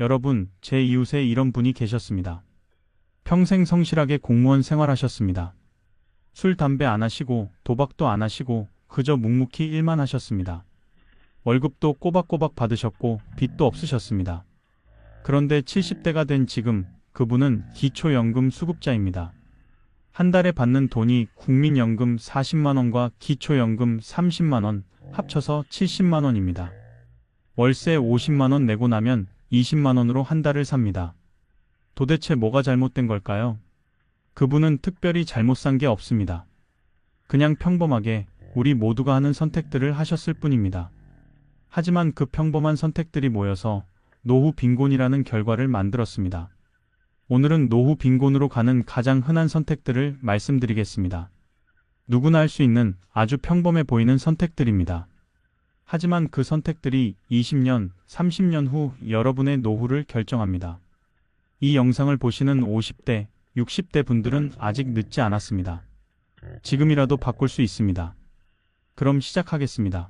여러분, 제 이웃에 이런 분이 계셨습니다. 평생 성실하게 공무원 생활하셨습니다. 술, 담배 안 하시고 도박도 안 하시고 그저 묵묵히 일만 하셨습니다. 월급도 꼬박꼬박 받으셨고 빚도 없으셨습니다. 그런데 70대가 된 지금 그분은 기초연금 수급자입니다. 한 달에 받는 돈이 국민연금 40만 원과 기초연금 30만 원 합쳐서 70만 원입니다. 월세 50만 원 내고 나면 20만 원으로 한 달을 삽니다. 도대체 뭐가 잘못된 걸까요? 그분은 특별히 잘못 산 게 없습니다. 그냥 평범하게 우리 모두가 하는 선택들을 하셨을 뿐입니다. 하지만 그 평범한 선택들이 모여서 노후 빈곤이라는 결과를 만들었습니다. 오늘은 노후 빈곤으로 가는 가장 흔한 선택들을 말씀드리겠습니다. 누구나 할 수 있는 아주 평범해 보이는 선택들입니다. 하지만 그 선택들이 20년, 30년 후 여러분의 노후를 결정합니다. 이 영상을 보시는 50대, 60대 분들은 아직 늦지 않았습니다. 지금이라도 바꿀 수 있습니다. 그럼 시작하겠습니다.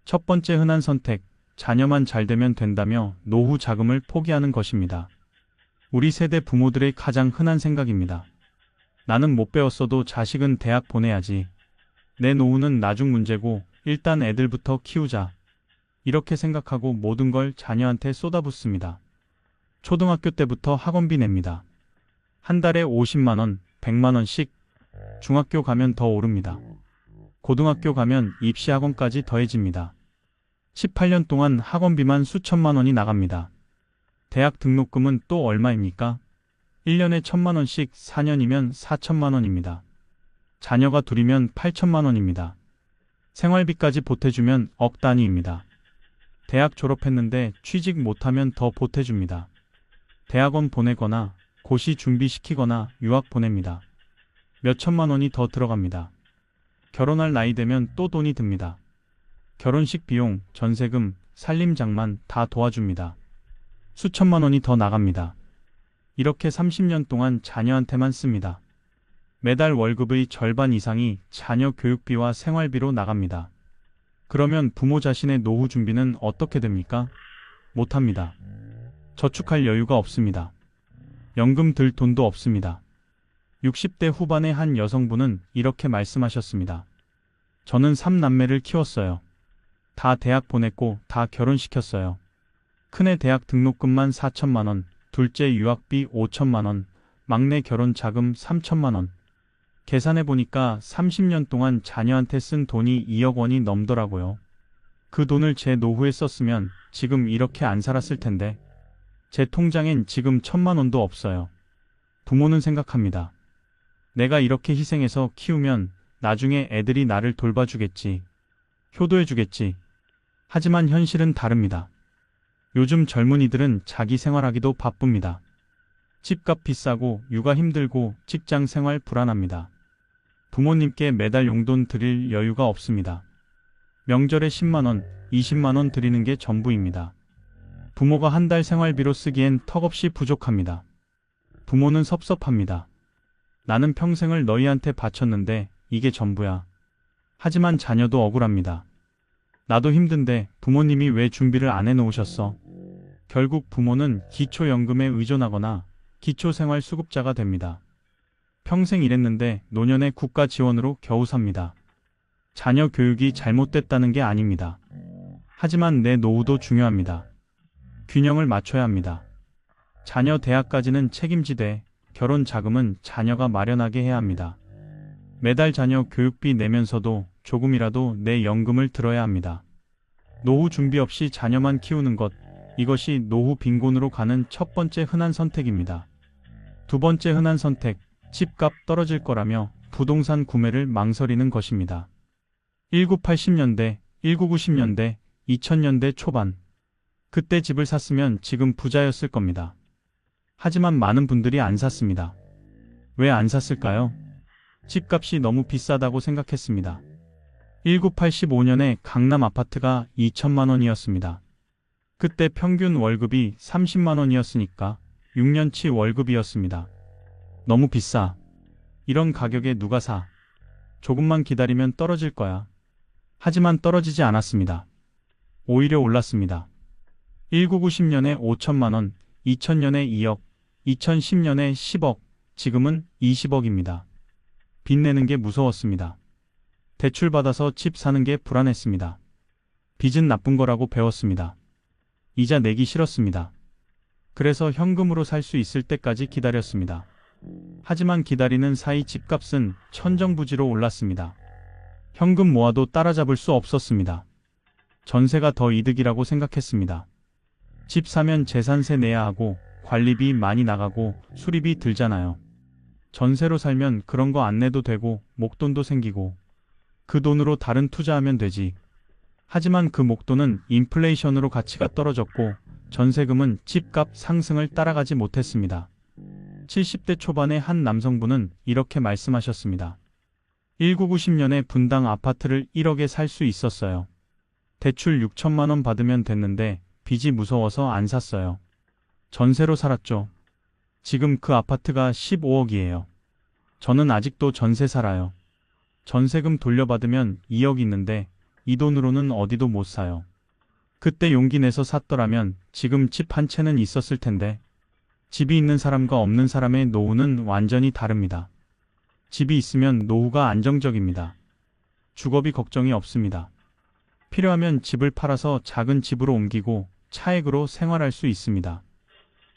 첫 번째 흔한 선택, 자녀만 잘 되면 된다며 노후 자금을 포기하는 것입니다. 우리 세대 부모들의 가장 흔한 생각입니다. 나는 못 배웠어도 자식은 대학 보내야지. 내 노후는 나중 문제고 일단 애들부터 키우자. 이렇게 생각하고 모든 걸 자녀한테 쏟아붓습니다. 초등학교 때부터 학원비 냅니다. 한 달에 50만 원, 100만 원씩. 중학교 가면 더 오릅니다. 고등학교 가면 입시학원까지 더해집니다. 18년 동안 학원비만 수천만 원이 나갑니다. 대학 등록금은 또 얼마입니까? 1년에 1,000만 원씩 4년이면 4천만 원입니다. 자녀가 둘이면 8천만 원입니다. 생활비까지 보태주면 억 단위입니다. 대학 졸업했는데 취직 못하면 더 보태줍니다. 대학원 보내거나 고시 준비시키거나 유학 보냅니다. 몇 천만 원이 더 들어갑니다. 결혼할 나이 되면 또 돈이 듭니다. 결혼식 비용, 전세금, 살림장만 다 도와줍니다. 수천만 원이 더 나갑니다. 이렇게 30년 동안 자녀한테만 씁니다. 매달 월급의 절반 이상이 자녀 교육비와 생활비로 나갑니다. 그러면 부모 자신의 노후 준비는 어떻게 됩니까? 못합니다. 저축할 여유가 없습니다. 연금 들 돈도 없습니다. 60대 후반의 한 여성분은 이렇게 말씀하셨습니다. 저는 3남매를 키웠어요. 다 대학 보냈고 다 결혼시켰어요. 큰애 대학 등록금만 4천만 원, 둘째 유학비 5천만 원, 막내 결혼 자금 3천만 원. 계산해보니까 30년 동안 자녀한테 쓴 돈이 2억 원이 넘더라고요. 그 돈을 제 노후에 썼으면 지금 이렇게 안 살았을 텐데. 제 통장엔 지금 1,000만 원도 없어요. 부모는 생각합니다. 내가 이렇게 희생해서 키우면 나중에 애들이 나를 돌봐주겠지. 효도해주겠지. 하지만 현실은 다릅니다. 요즘 젊은이들은 자기 생활하기도 바쁩니다. 집값 비싸고 육아 힘들고 직장 생활 불안합니다. 부모님께 매달 용돈 드릴 여유가 없습니다. 명절에 10만 원, 20만 원 드리는 게 전부입니다. 부모가 한 달 생활비로 쓰기엔 턱없이 부족합니다. 부모는 섭섭합니다. 나는 평생을 너희한테 바쳤는데 이게 전부야. 하지만 자녀도 억울합니다. 나도 힘든데 부모님이 왜 준비를 안 해놓으셨어? 결국 부모는 기초연금에 의존하거나 기초생활수급자가 됩니다. 평생 일했는데 노년에 국가 지원으로 겨우 삽니다. 자녀 교육이 잘못됐다는 게 아닙니다. 하지만 내 노후도 중요합니다. 균형을 맞춰야 합니다. 자녀 대학까지는 책임지되 결혼 자금은 자녀가 마련하게 해야 합니다. 매달 자녀 교육비 내면서도 조금이라도 내 연금을 들어야 합니다. 노후 준비 없이 자녀만 키우는 것, 이것이 노후 빈곤으로 가는 첫 번째 흔한 선택입니다. 두 번째 흔한 선택, 집값 떨어질 거라며 부동산 구매를 망설이는 것입니다. 1980년대, 1990년대, 2000년대 초반. 그때 집을 샀으면 지금 부자였을 겁니다. 하지만 많은 분들이 안 샀습니다. 왜 안 샀을까요? 집값이 너무 비싸다고 생각했습니다. 1985년에 강남 아파트가 2천만 원이었습니다. 그때 평균 월급이 30만 원이었으니까 6년치 월급이었습니다. 너무 비싸. 이런 가격에 누가 사? 조금만 기다리면 떨어질 거야. 하지만 떨어지지 않았습니다. 오히려 올랐습니다. 1990년에 5천만 원, 2000년에 2억, 2010년에 10억, 지금은 20억입니다. 빚 내는 게 무서웠습니다. 대출 받아서 집 사는 게 불안했습니다. 빚은 나쁜 거라고 배웠습니다. 이자 내기 싫었습니다. 그래서 현금으로 살 수 있을 때까지 기다렸습니다. 하지만 기다리는 사이 집값은 천정부지로 올랐습니다. 현금 모아도 따라잡을 수 없었습니다. 전세가 더 이득이라고 생각했습니다. 집 사면 재산세 내야 하고 관리비 많이 나가고 수리비 들잖아요. 전세로 살면 그런 거 안 내도 되고 목돈도 생기고 그 돈으로 다른 투자하면 되지. 하지만 그 목돈은 인플레이션으로 가치가 떨어졌고 전세금은 집값 상승을 따라가지 못했습니다. 70대 초반의 한 남성분은 이렇게 말씀하셨습니다. 1990년에 분당 아파트를 1억에 살 수 있었어요. 대출 6천만 원 받으면 됐는데 빚이 무서워서 안 샀어요. 전세로 살았죠. 지금 그 아파트가 15억이에요. 저는 아직도 전세 살아요. 전세금 돌려받으면 2억 있는데 이 돈으로는 어디도 못 사요. 그때 용기 내서 샀더라면 지금 집 한 채는 있었을 텐데. 집이 있는 사람과 없는 사람의 노후는 완전히 다릅니다. 집이 있으면 노후가 안정적입니다. 주거비 걱정이 없습니다. 필요하면 집을 팔아서 작은 집으로 옮기고 차액으로 생활할 수 있습니다.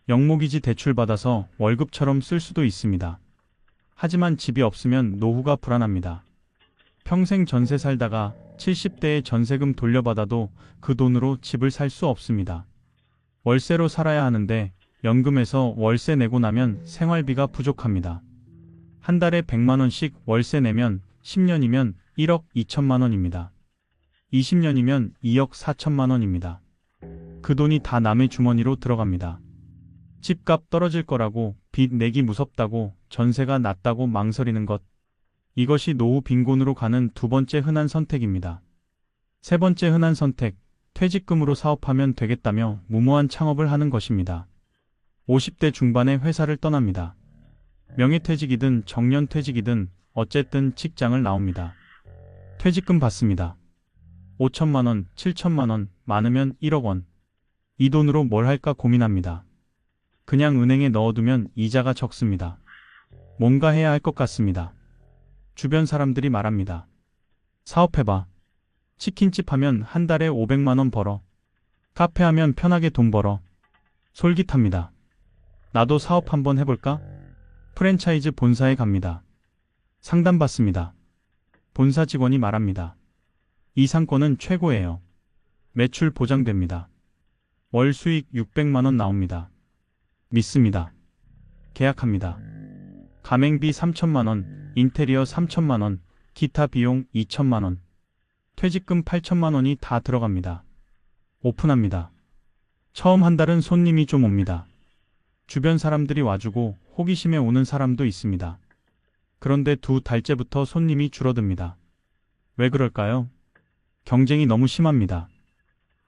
영목이지 대출받아서 월급처럼 쓸 수도 있습니다. 하지만 집이 없으면 노후가 불안합니다. 평생 전세 살다가 70대에 전세금 돌려받아도 그 돈으로 집을 살 수 없습니다. 월세로 살아야 하는데 연금에서 월세 내고 나면 생활비가 부족합니다. 한 달에 100만 원씩 월세 내면 10년이면 1억 2천만 원입니다. 20년이면 2억 4천만 원입니다. 그 돈이 다 남의 주머니로 들어갑니다. 집값 떨어질 거라고 빚 내기 무섭다고 전세가 낮다고 망설이는 것. 이것이 노후 빈곤으로 가는 두 번째 흔한 선택입니다. 세 번째 흔한 선택, 퇴직금으로 사업하면 되겠다며 무모한 창업을 하는 것입니다. 50대 중반에 회사를 떠납니다. 명예퇴직이든 정년퇴직이든 어쨌든 직장을 나옵니다. 퇴직금 받습니다. 5천만 원, 7천만 원, 많으면 1억 원. 이 돈으로 뭘 할까 고민합니다. 그냥 은행에 넣어두면 이자가 적습니다. 뭔가 해야 할 것 같습니다. 주변 사람들이 말합니다. 사업해봐. 치킨집 하면 한 달에 500만 원 벌어. 카페 하면 편하게 돈 벌어. 솔깃합니다. 나도 사업 한번 해볼까? 프랜차이즈 본사에 갑니다. 상담받습니다. 본사 직원이 말합니다. 이 상권은 최고예요. 매출 보장됩니다. 월 수익 600만 원 나옵니다. 믿습니다. 계약합니다. 가맹비 3천만 원, 인테리어 3천만 원, 기타 비용 2천만 원, 퇴직금 8천만 원이 다 들어갑니다. 오픈합니다. 처음 한 달은 손님이 좀 옵니다. 주변 사람들이 와주고 호기심에 오는 사람도 있습니다. 그런데 두 달째부터 손님이 줄어듭니다. 왜 그럴까요? 경쟁이 너무 심합니다.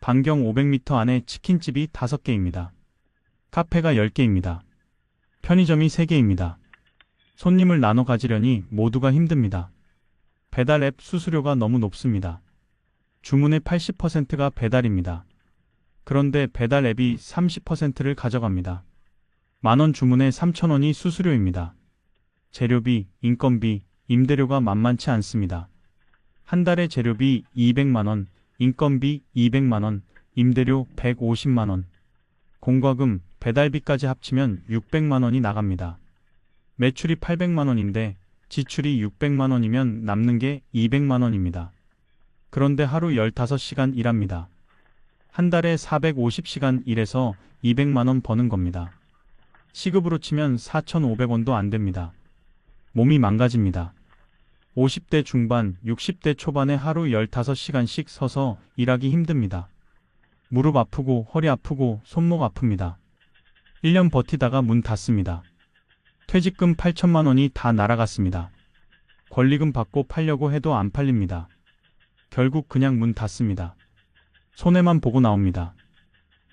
반경 500m 안에 치킨집이 5개입니다. 카페가 10개입니다. 편의점이 3개입니다. 손님을 나눠 가지려니 모두가 힘듭니다. 배달 앱 수수료가 너무 높습니다. 주문의 80%가 배달입니다. 그런데 배달 앱이 30%를 가져갑니다. 만원 주문에 3,000원이 수수료입니다. 재료비, 인건비, 임대료가 만만치 않습니다. 한 달에 재료비 200만 원, 인건비 200만 원, 임대료 150만 원, 공과금, 배달비까지 합치면 600만 원이 나갑니다. 매출이 800만 원인데 지출이 600만 원이면 남는 게 200만 원입니다. 그런데 하루 15시간 일합니다. 한 달에 450시간 일해서 200만 원 버는 겁니다. 시급으로 치면 4,500원도 안 됩니다. 몸이 망가집니다. 50대 중반, 60대 초반에 하루 15시간씩 서서 일하기 힘듭니다. 무릎 아프고 허리 아프고 손목 아픕니다. 1년 버티다가 문 닫습니다. 퇴직금 8천만 원이 다 날아갔습니다. 권리금 받고 팔려고 해도 안 팔립니다. 결국 그냥 문 닫습니다. 손해만 보고 나옵니다.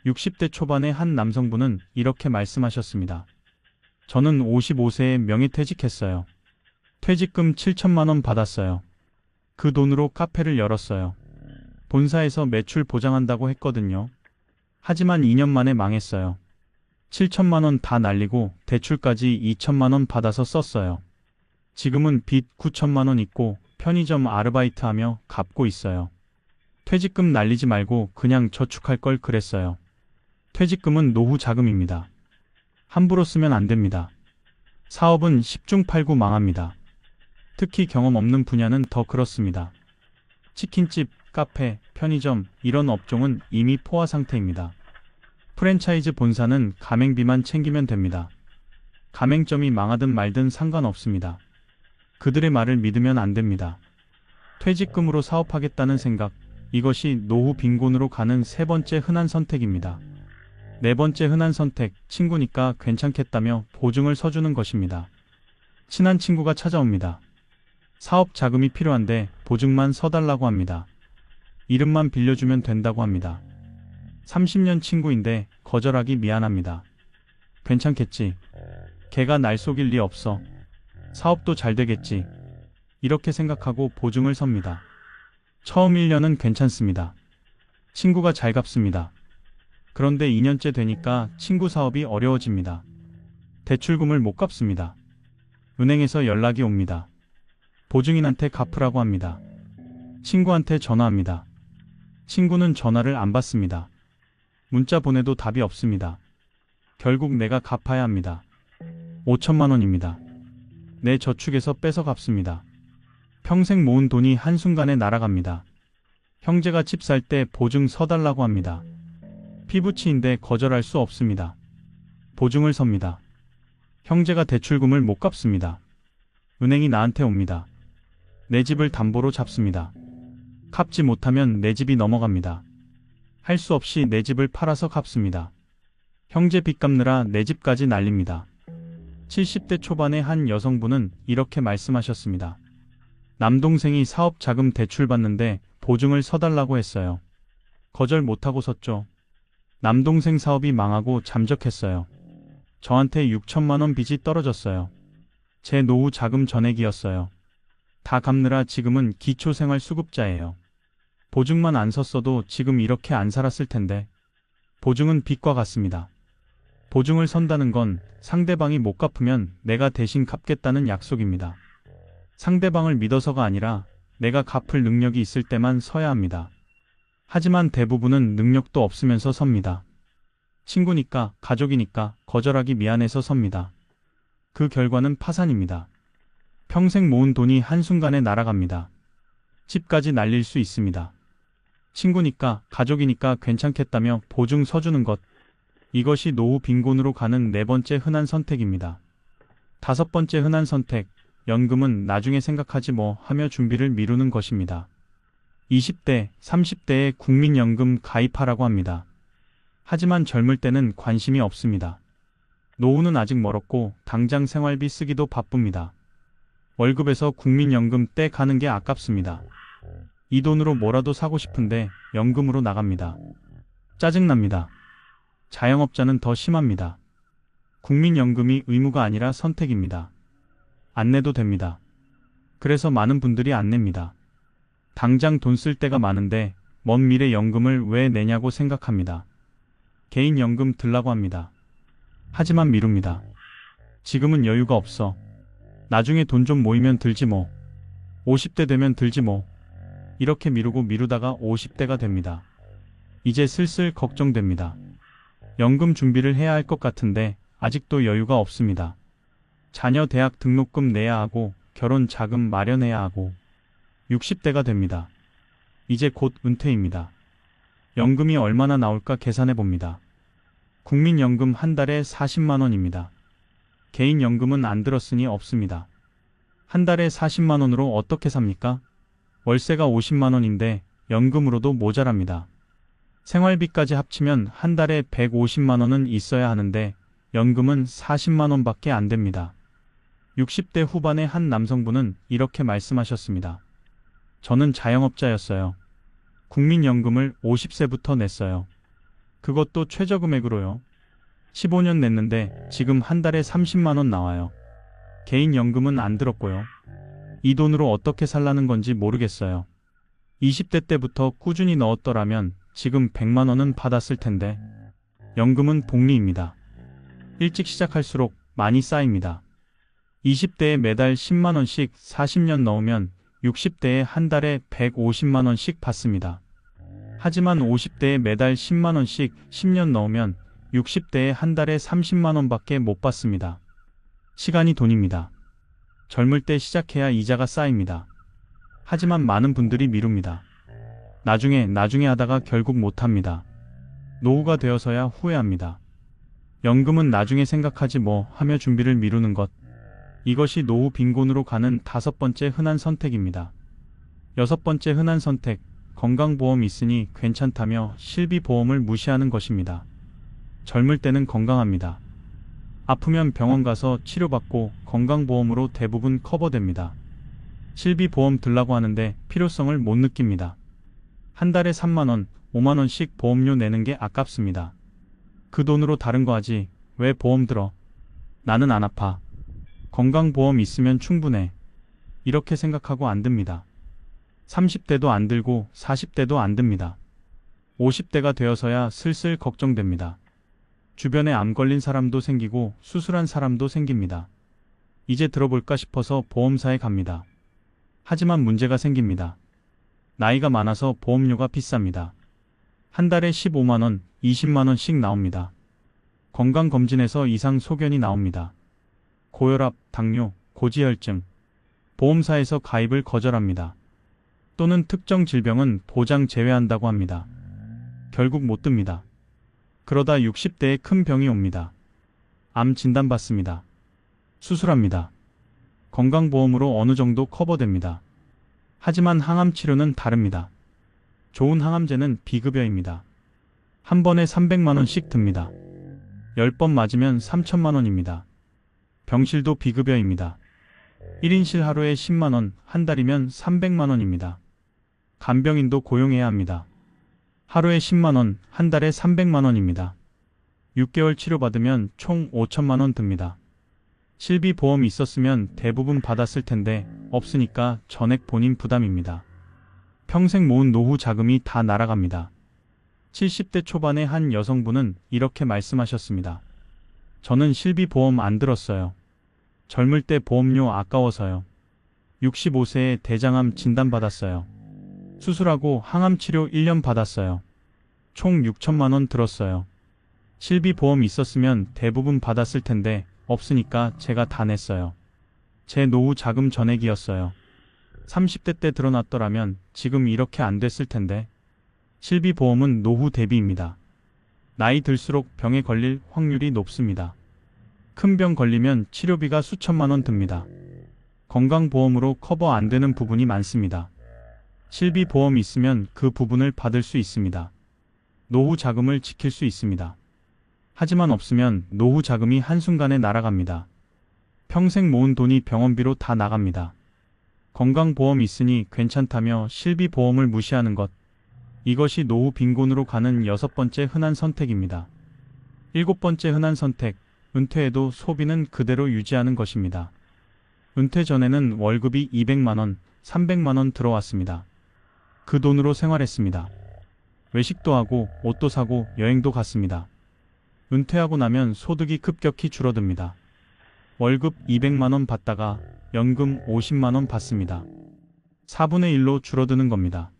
60대 초반의 한 남성분은 이렇게 말씀하셨습니다. 저는 55세에 명예퇴직했어요. 퇴직금 7천만 원 받았어요. 그 돈으로 카페를 열었어요. 본사에서 매출 보장한다고 했거든요. 하지만 2년 만에 망했어요. 7천만 원 다 날리고 대출까지 2천만 원 받아서 썼어요. 지금은 빚 9천만 원 있고 편의점 아르바이트하며 갚고 있어요. 퇴직금 날리지 말고 그냥 저축할 걸 그랬어요. 퇴직금은 노후 자금입니다. 함부로 쓰면 안 됩니다. 사업은 10중 8구 망합니다. 특히 경험 없는 분야는 더 그렇습니다. 치킨집, 카페, 편의점 이런 업종은 이미 포화 상태입니다. 프랜차이즈 본사는 가맹비만 챙기면 됩니다. 가맹점이 망하든 말든 상관없습니다. 그들의 말을 믿으면 안 됩니다. 퇴직금으로 사업하겠다는 생각, 이것이 노후 빈곤으로 가는 세 번째 흔한 선택입니다. 네 번째 흔한 선택, 친구니까 괜찮겠다며 보증을 서주는 것입니다. 친한 친구가 찾아옵니다. 사업 자금이 필요한데 보증만 서달라고 합니다. 이름만 빌려주면 된다고 합니다. 30년 친구인데 거절하기 미안합니다. 괜찮겠지. 걔가 날 속일 리 없어. 사업도 잘 되겠지. 이렇게 생각하고 보증을 섭니다. 처음 1년은 괜찮습니다. 친구가 잘 갚습니다. 그런데 2년째 되니까 친구 사업이 어려워집니다. 대출금을 못 갚습니다. 은행에서 연락이 옵니다. 보증인한테 갚으라고 합니다. 친구한테 전화합니다. 친구는 전화를 안 받습니다. 문자 보내도 답이 없습니다. 결국 내가 갚아야 합니다. 5천만 원입니다. 내 저축에서 뺏어 갚습니다. 평생 모은 돈이 한순간에 날아갑니다. 형제가 집 살 때 보증 서달라고 합니다. 피부치인데 거절할 수 없습니다. 보증을 섭니다. 형제가 대출금을 못 갚습니다. 은행이 나한테 옵니다. 내 집을 담보로 잡습니다. 갚지 못하면 내 집이 넘어갑니다. 할 수 없이 내 집을 팔아서 갚습니다. 형제 빚 갚느라 내 집까지 날립니다. 70대 초반의 한 여성분은 이렇게 말씀하셨습니다. 남동생이 사업 자금 대출 받는데 보증을 서달라고 했어요. 거절 못하고 섰죠. 남동생 사업이 망하고 잠적했어요. 저한테 6천만 원 빚이 떨어졌어요. 제 노후 자금 전액이었어요. 다 갚느라 지금은 기초생활수급자예요. 보증만 안 섰어도 지금 이렇게 안 살았을 텐데. 보증은 빚과 같습니다. 보증을 선다는 건 상대방이 못 갚으면 내가 대신 갚겠다는 약속입니다. 상대방을 믿어서가 아니라 내가 갚을 능력이 있을 때만 서야 합니다. 하지만 대부분은 능력도 없으면서 섭니다. 친구니까, 가족이니까 거절하기 미안해서 섭니다. 그 결과는 파산입니다. 평생 모은 돈이 한순간에 날아갑니다. 집까지 날릴 수 있습니다. 친구니까, 가족이니까 괜찮겠다며 보증 서주는 것. 이것이 노후 빈곤으로 가는 네 번째 흔한 선택입니다. 다섯 번째 흔한 선택, 연금은 나중에 생각하지 뭐 하며 준비를 미루는 것입니다. 20대, 30대에 국민연금 가입하라고 합니다. 하지만 젊을 때는 관심이 없습니다. 노후는 아직 멀었고 당장 생활비 쓰기도 바쁩니다. 월급에서 국민연금 떼 가는 게 아깝습니다. 이 돈으로 뭐라도 사고 싶은데 연금으로 나갑니다. 짜증납니다. 자영업자는 더 심합니다. 국민연금이 의무가 아니라 선택입니다. 안 내도 됩니다. 그래서 많은 분들이 안 냅니다. 당장 돈 쓸 데가 많은데 먼 미래 연금을 왜 내냐고 생각합니다. 개인연금 들라고 합니다. 하지만 미룹니다. 지금은 여유가 없어. 나중에 돈 좀 모이면 들지 뭐. 50대 되면 들지 뭐. 이렇게 미루고 미루다가 50대가 됩니다. 이제 슬슬 걱정됩니다. 연금 준비를 해야 할 것 같은데 아직도 여유가 없습니다. 자녀 대학 등록금 내야 하고 결혼 자금 마련해야 하고 60대가 됩니다. 이제 곧 은퇴입니다. 연금이 얼마나 나올까 계산해 봅니다. 국민연금 한 달에 40만 원입니다. 개인연금은 안 들었으니 없습니다. 한 달에 40만 원으로 어떻게 삽니까? 월세가 50만 원인데 연금으로도 모자랍니다. 생활비까지 합치면 한 달에 150만 원은 있어야 하는데 연금은 40만 원밖에 안 됩니다. 60대 후반의 한 남성분은 이렇게 말씀하셨습니다. 저는 자영업자였어요. 국민연금을 50세부터 냈어요. 그것도 최저금액으로요. 15년 냈는데 지금 한 달에 30만 원 나와요. 개인연금은 안 들었고요. 이 돈으로 어떻게 살라는 건지 모르겠어요. 20대 때부터 꾸준히 넣었더라면 지금 100만 원은 받았을 텐데 연금은 복리입니다. 일찍 시작할수록 많이 쌓입니다. 20대에 매달 10만원씩 40년 넣으면 60대에 한 달에 150만원씩 받습니다. 하지만 50대에 매달 10만원씩 10년 넣으면 60대에 한 달에 30만원밖에 못 받습니다. 시간이 돈입니다. 젊을 때 시작해야 이자가 쌓입니다. 하지만 많은 분들이 미룹니다. 나중에 하다가 결국 못합니다. 노후가 되어서야 후회합니다. 연금은 나중에 생각하지 뭐 하며 준비를 미루는 것. 이것이 노후 빈곤으로 가는 5번째 흔한 선택입니다. 6번째 흔한 선택, 건강보험 있으니 괜찮다며 실비보험을 무시하는 것입니다. 젊을 때는 건강합니다. 아프면 병원 가서 치료받고 건강보험으로 대부분 커버됩니다. 실비보험 들라고 하는데 필요성을 못 느낍니다. 한 달에 3만원, 5만원씩 보험료 내는 게 아깝습니다. 그 돈으로 다른 거 하지 왜 보험 들어? 나는 안 아파. 건강보험 있으면 충분해. 이렇게 생각하고 안 듭니다. 30대도 안 들고 40대도 안 듭니다. 50대가 되어서야 슬슬 걱정됩니다. 주변에 암 걸린 사람도 생기고 수술한 사람도 생깁니다. 이제 들어볼까 싶어서 보험사에 갑니다. 하지만 문제가 생깁니다. 나이가 많아서 보험료가 비쌉니다. 한 달에 15만원, 20만원씩 나옵니다. 건강검진에서 이상 소견이 나옵니다. 고혈압, 당뇨, 고지혈증. 보험사에서 가입을 거절합니다. 또는 특정 질병은 보장 제외한다고 합니다. 결국 못 듭니다. 그러다 60대에 큰 병이 옵니다. 암 진단받습니다. 수술합니다. 건강보험으로 어느 정도 커버됩니다. 하지만 항암 치료는 다릅니다. 좋은 항암제는 비급여입니다. 한 번에 300만원씩 듭니다. 10번 맞으면 3천만원입니다. 병실도 비급여입니다. 1인실 하루에 10만원, 한 달이면 300만원입니다. 간병인도 고용해야 합니다. 하루에 10만원, 한 달에 300만원입니다. 6개월 치료받으면 총 5천만원 듭니다. 실비보험이 있었으면 대부분 받았을 텐데 없으니까 전액 본인 부담입니다. 평생 모은 노후 자금이 다 날아갑니다. 70대 초반의 한 여성분은 이렇게 말씀하셨습니다. 저는 실비보험 안 들었어요. 젊을 때 보험료 아까워서요. 65세에 대장암 진단받았어요. 수술하고 항암치료 1년 받았어요. 총 6천만원 들었어요. 실비보험 있었으면 대부분 받았을 텐데 없으니까 제가 다 냈어요. 제 노후 자금 전액이었어요. 30대 때 들어놨더라면 지금 이렇게 안 됐을 텐데. 실비보험은 노후 대비입니다. 나이 들수록 병에 걸릴 확률이 높습니다. 큰 병 걸리면 치료비가 수천만원 듭니다. 건강보험으로 커버 안 되는 부분이 많습니다. 실비보험이 있으면 그 부분을 받을 수 있습니다. 노후 자금을 지킬 수 있습니다. 하지만 없으면 노후 자금이 한순간에 날아갑니다. 평생 모은 돈이 병원비로 다 나갑니다. 건강보험이 있으니 괜찮다며 실비보험을 무시하는 것. 이것이 노후 빈곤으로 가는 6번째 흔한 선택입니다. 7번째 흔한 선택, 은퇴해도 소비는 그대로 유지하는 것입니다. 은퇴 전에는 월급이 200만원, 300만원 들어왔습니다. 그 돈으로 생활했습니다. 외식도 하고 옷도 사고 여행도 갔습니다. 은퇴하고 나면 소득이 급격히 줄어듭니다. 월급 200만원 받다가 연금 50만원 받습니다. 4분의 1로 줄어드는 겁니다.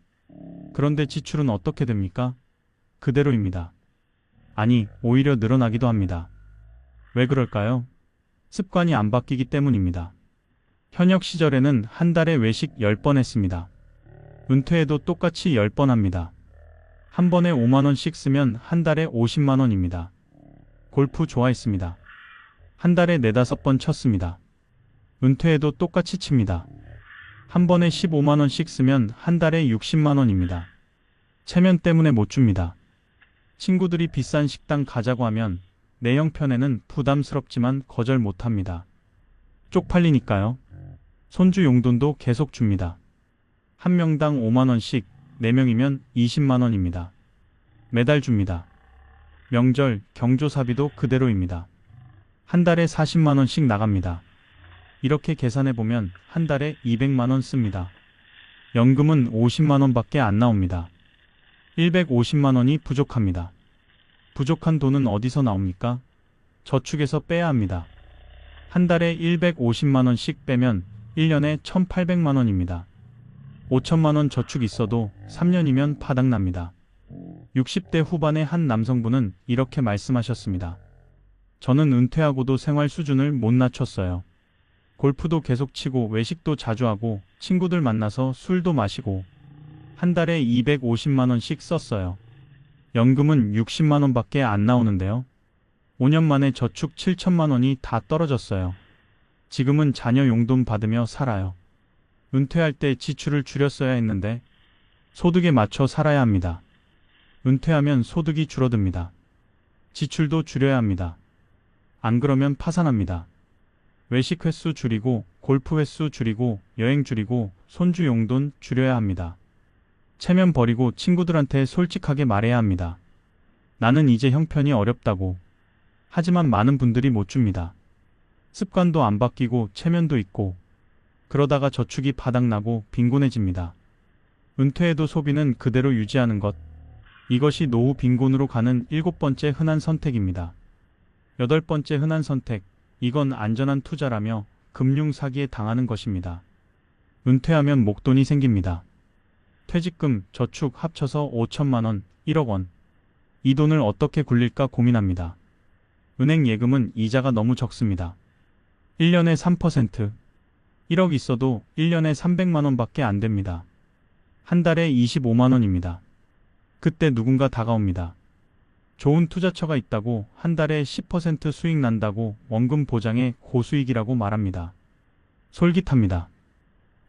그런데 지출은 어떻게 됩니까? 그대로입니다. 아니, 오히려 늘어나기도 합니다. 왜 그럴까요? 습관이 안 바뀌기 때문입니다. 현역 시절에는 한 달에 외식 10번 했습니다. 은퇴해도 똑같이 10번 합니다. 한 번에 5만원씩 쓰면 한 달에 50만원입니다. 골프 좋아했습니다. 한 달에 4-5번 쳤습니다. 은퇴해도 똑같이 칩니다. 한 번에 15만원씩 쓰면 한 달에 60만원입니다. 체면 때문에 못 줍니다. 친구들이 비싼 식당 가자고 하면 내 형편에는 부담스럽지만 거절 못합니다. 쪽팔리니까요. 손주 용돈도 계속 줍니다. 한 명당 5만원씩, 4명이면 20만원입니다. 매달 줍니다. 명절, 경조사비도 그대로입니다. 한 달에 40만원씩 나갑니다. 이렇게 계산해보면 한 달에 200만원 씁니다. 연금은 50만원밖에 안 나옵니다. 150만원이 부족합니다. 부족한 돈은 어디서 나옵니까? 저축해서 빼야 합니다. 한 달에 150만 원씩 빼면 1년에 1,800만 원입니다. 5천만 원 저축 있어도 3년이면 바닥납니다. 60대 후반의 한 남성분은 이렇게 말씀하셨습니다. 저는 은퇴하고도 생활 수준을 못 낮췄어요. 골프도 계속 치고 외식도 자주 하고 친구들 만나서 술도 마시고 한 달에 250만 원씩 썼어요. 연금은 60만 원밖에 안 나오는데요. 5년 만에 저축 7천만 원이 다 떨어졌어요. 지금은 자녀 용돈 받으며 살아요. 은퇴할 때 지출을 줄였어야 했는데 소득에 맞춰 살아야 합니다. 은퇴하면 소득이 줄어듭니다. 지출도 줄여야 합니다. 안 그러면 파산합니다. 외식 횟수 줄이고 골프 횟수 줄이고 여행 줄이고 손주 용돈 줄여야 합니다. 체면 버리고 친구들한테 솔직하게 말해야 합니다. 나는 이제 형편이 어렵다고. 하지만 많은 분들이 못 줍니다. 습관도 안 바뀌고 체면도 있고 그러다가 저축이 바닥나고 빈곤해집니다. 은퇴해도 소비는 그대로 유지하는 것. 이것이 노후 빈곤으로 가는 7번째 흔한 선택입니다. 8번째 흔한 선택. 이건 안전한 투자라며 금융 사기에 당하는 것입니다. 은퇴하면 목돈이 생깁니다. 퇴직금, 저축 합쳐서 5천만 원, 1억 원. 이 돈을 어떻게 굴릴까 고민합니다. 은행 예금은 이자가 너무 적습니다. 1년에 3%. 1억 있어도 1년에 300만 원밖에 안 됩니다. 한 달에 25만 원입니다. 그때 누군가 다가옵니다. 좋은 투자처가 있다고 한 달에 10% 수익 난다고 원금 보장에 고수익이라고 말합니다. 솔깃합니다.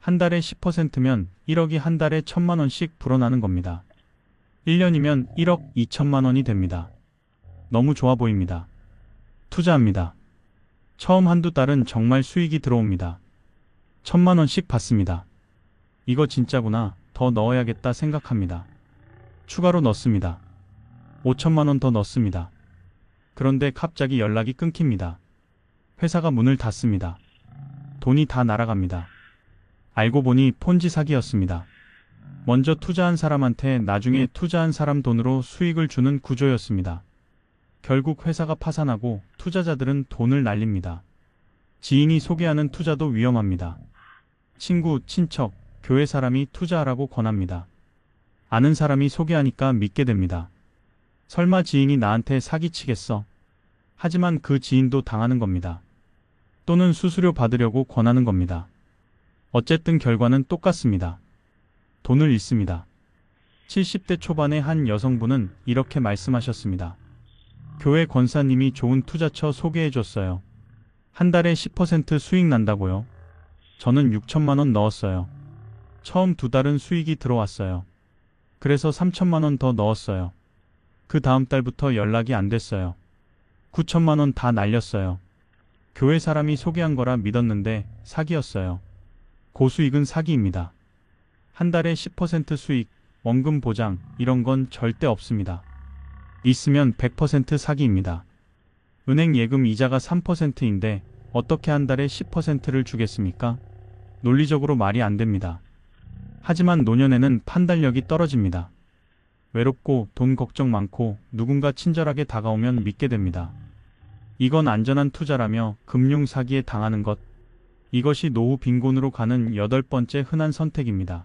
한 달에 10%면 1억이 한 달에 1,000만 원씩 불어나는 겁니다. 1년이면 1억 2천만 원이 됩니다. 너무 좋아 보입니다. 투자합니다. 처음 한두 달은 정말 수익이 들어옵니다. 1,000만 원씩 받습니다. 이거 진짜구나. 더 넣어야겠다 생각합니다. 추가로 넣습니다. 5천만 원 더 넣습니다. 그런데 갑자기 연락이 끊깁니다. 회사가 문을 닫습니다. 돈이 다 날아갑니다. 알고 보니 폰지 사기였습니다. 먼저 투자한 사람한테 나중에 투자한 사람 돈으로 수익을 주는 구조였습니다. 결국 회사가 파산하고 투자자들은 돈을 날립니다. 지인이 소개하는 투자도 위험합니다. 친구, 친척, 교회 사람이 투자하라고 권합니다. 아는 사람이 소개하니까 믿게 됩니다. 설마 지인이 나한테 사기치겠어? 하지만 그 지인도 당하는 겁니다. 또는 수수료 받으려고 권하는 겁니다. 어쨌든 결과는 똑같습니다. 돈을 잃습니다. 70대 초반의 한 여성분은 이렇게 말씀하셨습니다. 교회 권사님이 좋은 투자처 소개해줬어요. 한 달에 10% 수익 난다고요. 저는 6천만 원 넣었어요. 처음 2달은 수익이 들어왔어요. 그래서 3천만 원 더 넣었어요. 그 다음 달부터 연락이 안 됐어요. 9천만 원 다 날렸어요. 교회 사람이 소개한 거라 믿었는데 사기였어요. 고수익은 사기입니다. 한 달에 10% 수익, 원금 보장 이런 건 절대 없습니다. 있으면 100% 사기입니다. 은행 예금 이자가 3%인데 어떻게 한 달에 10%를 주겠습니까? 논리적으로 말이 안 됩니다. 하지만 노년에는 판단력이 떨어집니다. 외롭고 돈 걱정 많고 누군가 친절하게 다가오면 믿게 됩니다. 이건 안전한 투자라며 금융 사기에 당하는 것. 이것이 노후 빈곤으로 가는 8번째 흔한 선택입니다.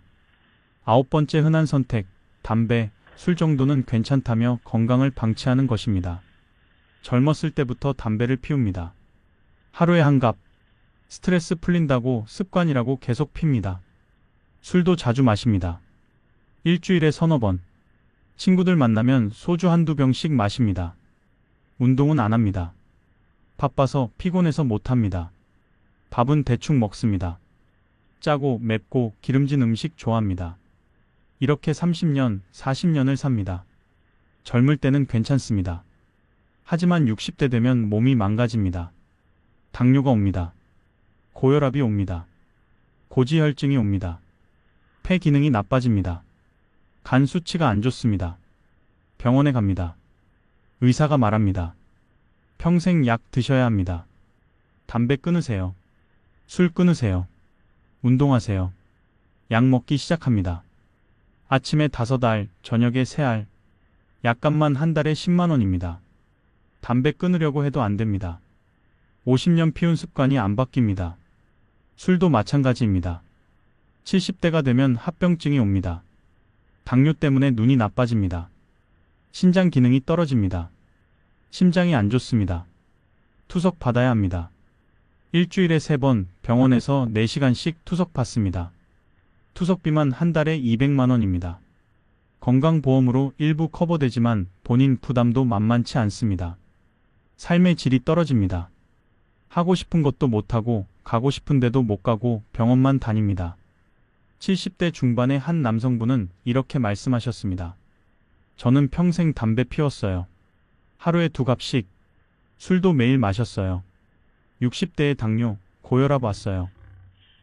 9번째 흔한 선택. 담배, 술 정도는 괜찮다며 건강을 방치하는 것입니다. 젊었을 때부터 담배를 피웁니다. 하루에 한 갑. 스트레스 풀린다고 습관이라고 계속 핍니다. 술도 자주 마십니다. 일주일에 서너 번. 친구들 만나면 소주 한두 병씩 마십니다. 운동은 안 합니다. 바빠서 피곤해서 못 합니다. 밥은 대충 먹습니다. 짜고 맵고 기름진 음식 좋아합니다. 이렇게 30년, 40년을 삽니다. 젊을 때는 괜찮습니다. 하지만 60대 되면 몸이 망가집니다. 당뇨가 옵니다. 고혈압이 옵니다. 고지혈증이 옵니다. 폐 기능이 나빠집니다. 간 수치가 안 좋습니다. 병원에 갑니다. 의사가 말합니다. 평생 약 드셔야 합니다. 담배 끊으세요. 술 끊으세요. 운동하세요. 약 먹기 시작합니다. 아침에 5알, 저녁에 3알. 약값만 한 달에 10만 원입니다. 담배 끊으려고 해도 안 됩니다. 50년 피운 습관이 안 바뀝니다. 술도 마찬가지입니다. 70대가 되면 합병증이 옵니다. 당뇨 때문에 눈이 나빠집니다. 신장 기능이 떨어집니다. 심장이 안 좋습니다. 투석 받아야 합니다. 일주일에 3번 병원에서 4시간씩 투석 받습니다. 투석비만 한 달에 200만 원입니다. 건강보험으로 일부 커버되지만 본인 부담도 만만치 않습니다. 삶의 질이 떨어집니다. 하고 싶은 것도 못하고 가고 싶은 데도 못 가고 병원만 다닙니다. 70대 중반의 한 남성분은 이렇게 말씀하셨습니다. 저는 평생 담배 피웠어요. 하루에 2갑씩. 술도 매일 마셨어요. 60대에 당뇨, 고혈압 왔어요.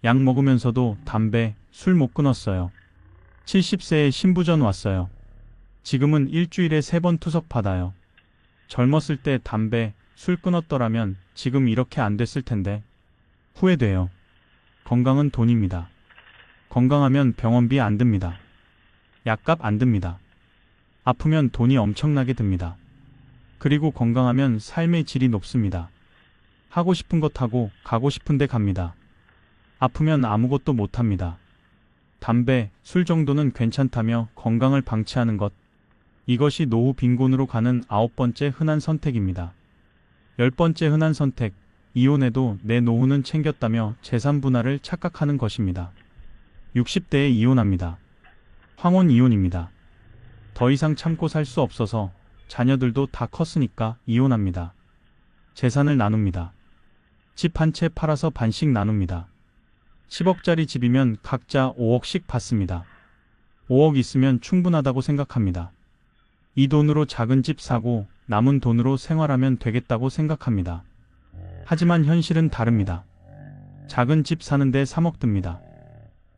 약 먹으면서도 담배, 술 못 끊었어요. 70세에 신부전 왔어요. 지금은 일주일에 3번 투석 받아요. 젊었을 때 담배, 술 끊었더라면 지금 이렇게 안 됐을 텐데. 후회돼요. 건강은 돈입니다. 건강하면 병원비 안 듭니다. 약값 안 듭니다. 아프면 돈이 엄청나게 듭니다. 그리고 건강하면 삶의 질이 높습니다. 하고 싶은 것 하고 가고 싶은 데 갑니다. 아프면 아무것도 못합니다. 담배, 술 정도는 괜찮다며 건강을 방치하는 것. 이것이 노후 빈곤으로 가는 9번째 흔한 선택입니다. 10번째 흔한 선택. 이혼해도 내 노후는 챙겼다며 재산 분할을 착각하는 것입니다. 60대에 이혼합니다. 황혼 이혼입니다. 더 이상 참고 살 수 없어서 자녀들도 다 컸으니까 이혼합니다. 재산을 나눕니다. 집 한 채 팔아서 반씩 나눕니다. 10억짜리 집이면 각자 5억씩 받습니다. 5억 있으면 충분하다고 생각합니다. 이 돈으로 작은 집 사고 남은 돈으로 생활하면 되겠다고 생각합니다. 하지만 현실은 다릅니다. 작은 집 사는데 3억 듭니다.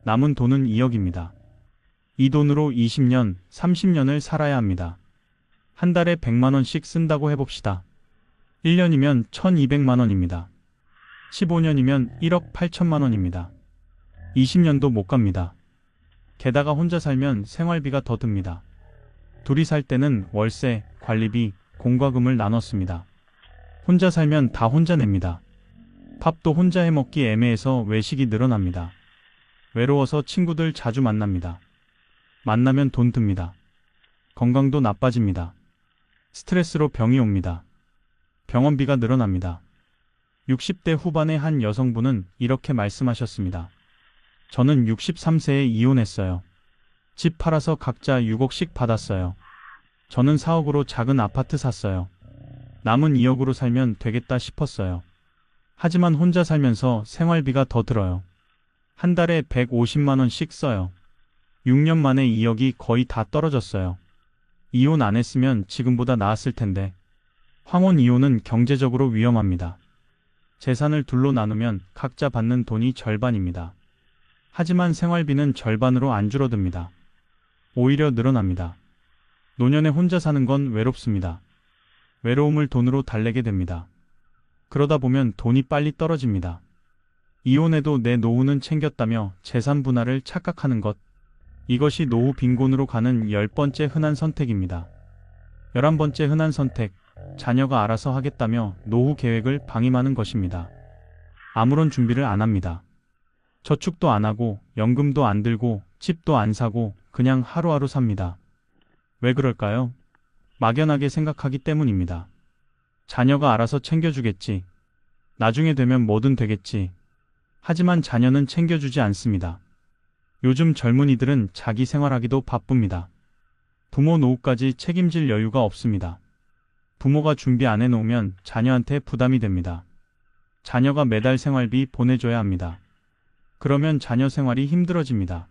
남은 돈은 2억입니다. 이 돈으로 20년, 30년을 살아야 합니다. 한 달에 100만 원씩 쓴다고 해봅시다. 1년이면 1200만 원입니다. 15년이면 1억 8천만 원입니다. 20년도 못 갑니다. 게다가 혼자 살면 생활비가 더 듭니다. 둘이 살 때는 월세, 관리비, 공과금을 나눴습니다. 혼자 살면 다 혼자 냅니다. 밥도 혼자 해먹기 애매해서 외식이 늘어납니다. 외로워서 친구들 자주 만납니다. 만나면 돈 듭니다. 건강도 나빠집니다. 스트레스로 병이 옵니다. 병원비가 늘어납니다. 60대 후반의 한 여성분은 이렇게 말씀하셨습니다. 저는 63세에 이혼했어요. 집 팔아서 각자 6억씩 받았어요. 저는 4억으로 작은 아파트 샀어요. 남은 2억으로 살면 되겠다 싶었어요. 하지만 혼자 살면서 생활비가 더 들어요. 한 달에 150만 원씩 써요. 6년 만에 2억이 거의 다 떨어졌어요. 이혼 안 했으면 지금보다 나았을 텐데. 황혼 이혼은 경제적으로 위험합니다. 재산을 둘로 나누면 각자 받는 돈이 절반입니다. 하지만 생활비는 절반으로 안 줄어듭니다. 오히려 늘어납니다. 노년에 혼자 사는 건 외롭습니다. 외로움을 돈으로 달래게 됩니다. 그러다 보면 돈이 빨리 떨어집니다. 이혼해도 내 노후는 챙겼다며 재산 분할을 착각하는 것. 이것이 노후 빈곤으로 가는 10번째 흔한 선택입니다. 11번째 흔한 선택. 자녀가 알아서 하겠다며 노후 계획을 방임하는 것입니다. 아무런 준비를 안 합니다. 저축도 안 하고 연금도 안 들고 집도 안 사고 그냥 하루하루 삽니다. 왜 그럴까요? 막연하게 생각하기 때문입니다. 자녀가 알아서 챙겨주겠지. 나중에 되면 뭐든 되겠지. 하지만 자녀는 챙겨주지 않습니다. 요즘 젊은이들은 자기 생활하기도 바쁩니다. 부모 노후까지 책임질 여유가 없습니다. 부모가 준비 안 해놓으면 자녀한테 부담이 됩니다. 자녀가 매달 생활비 보내줘야 합니다. 그러면 자녀 생활이 힘들어집니다.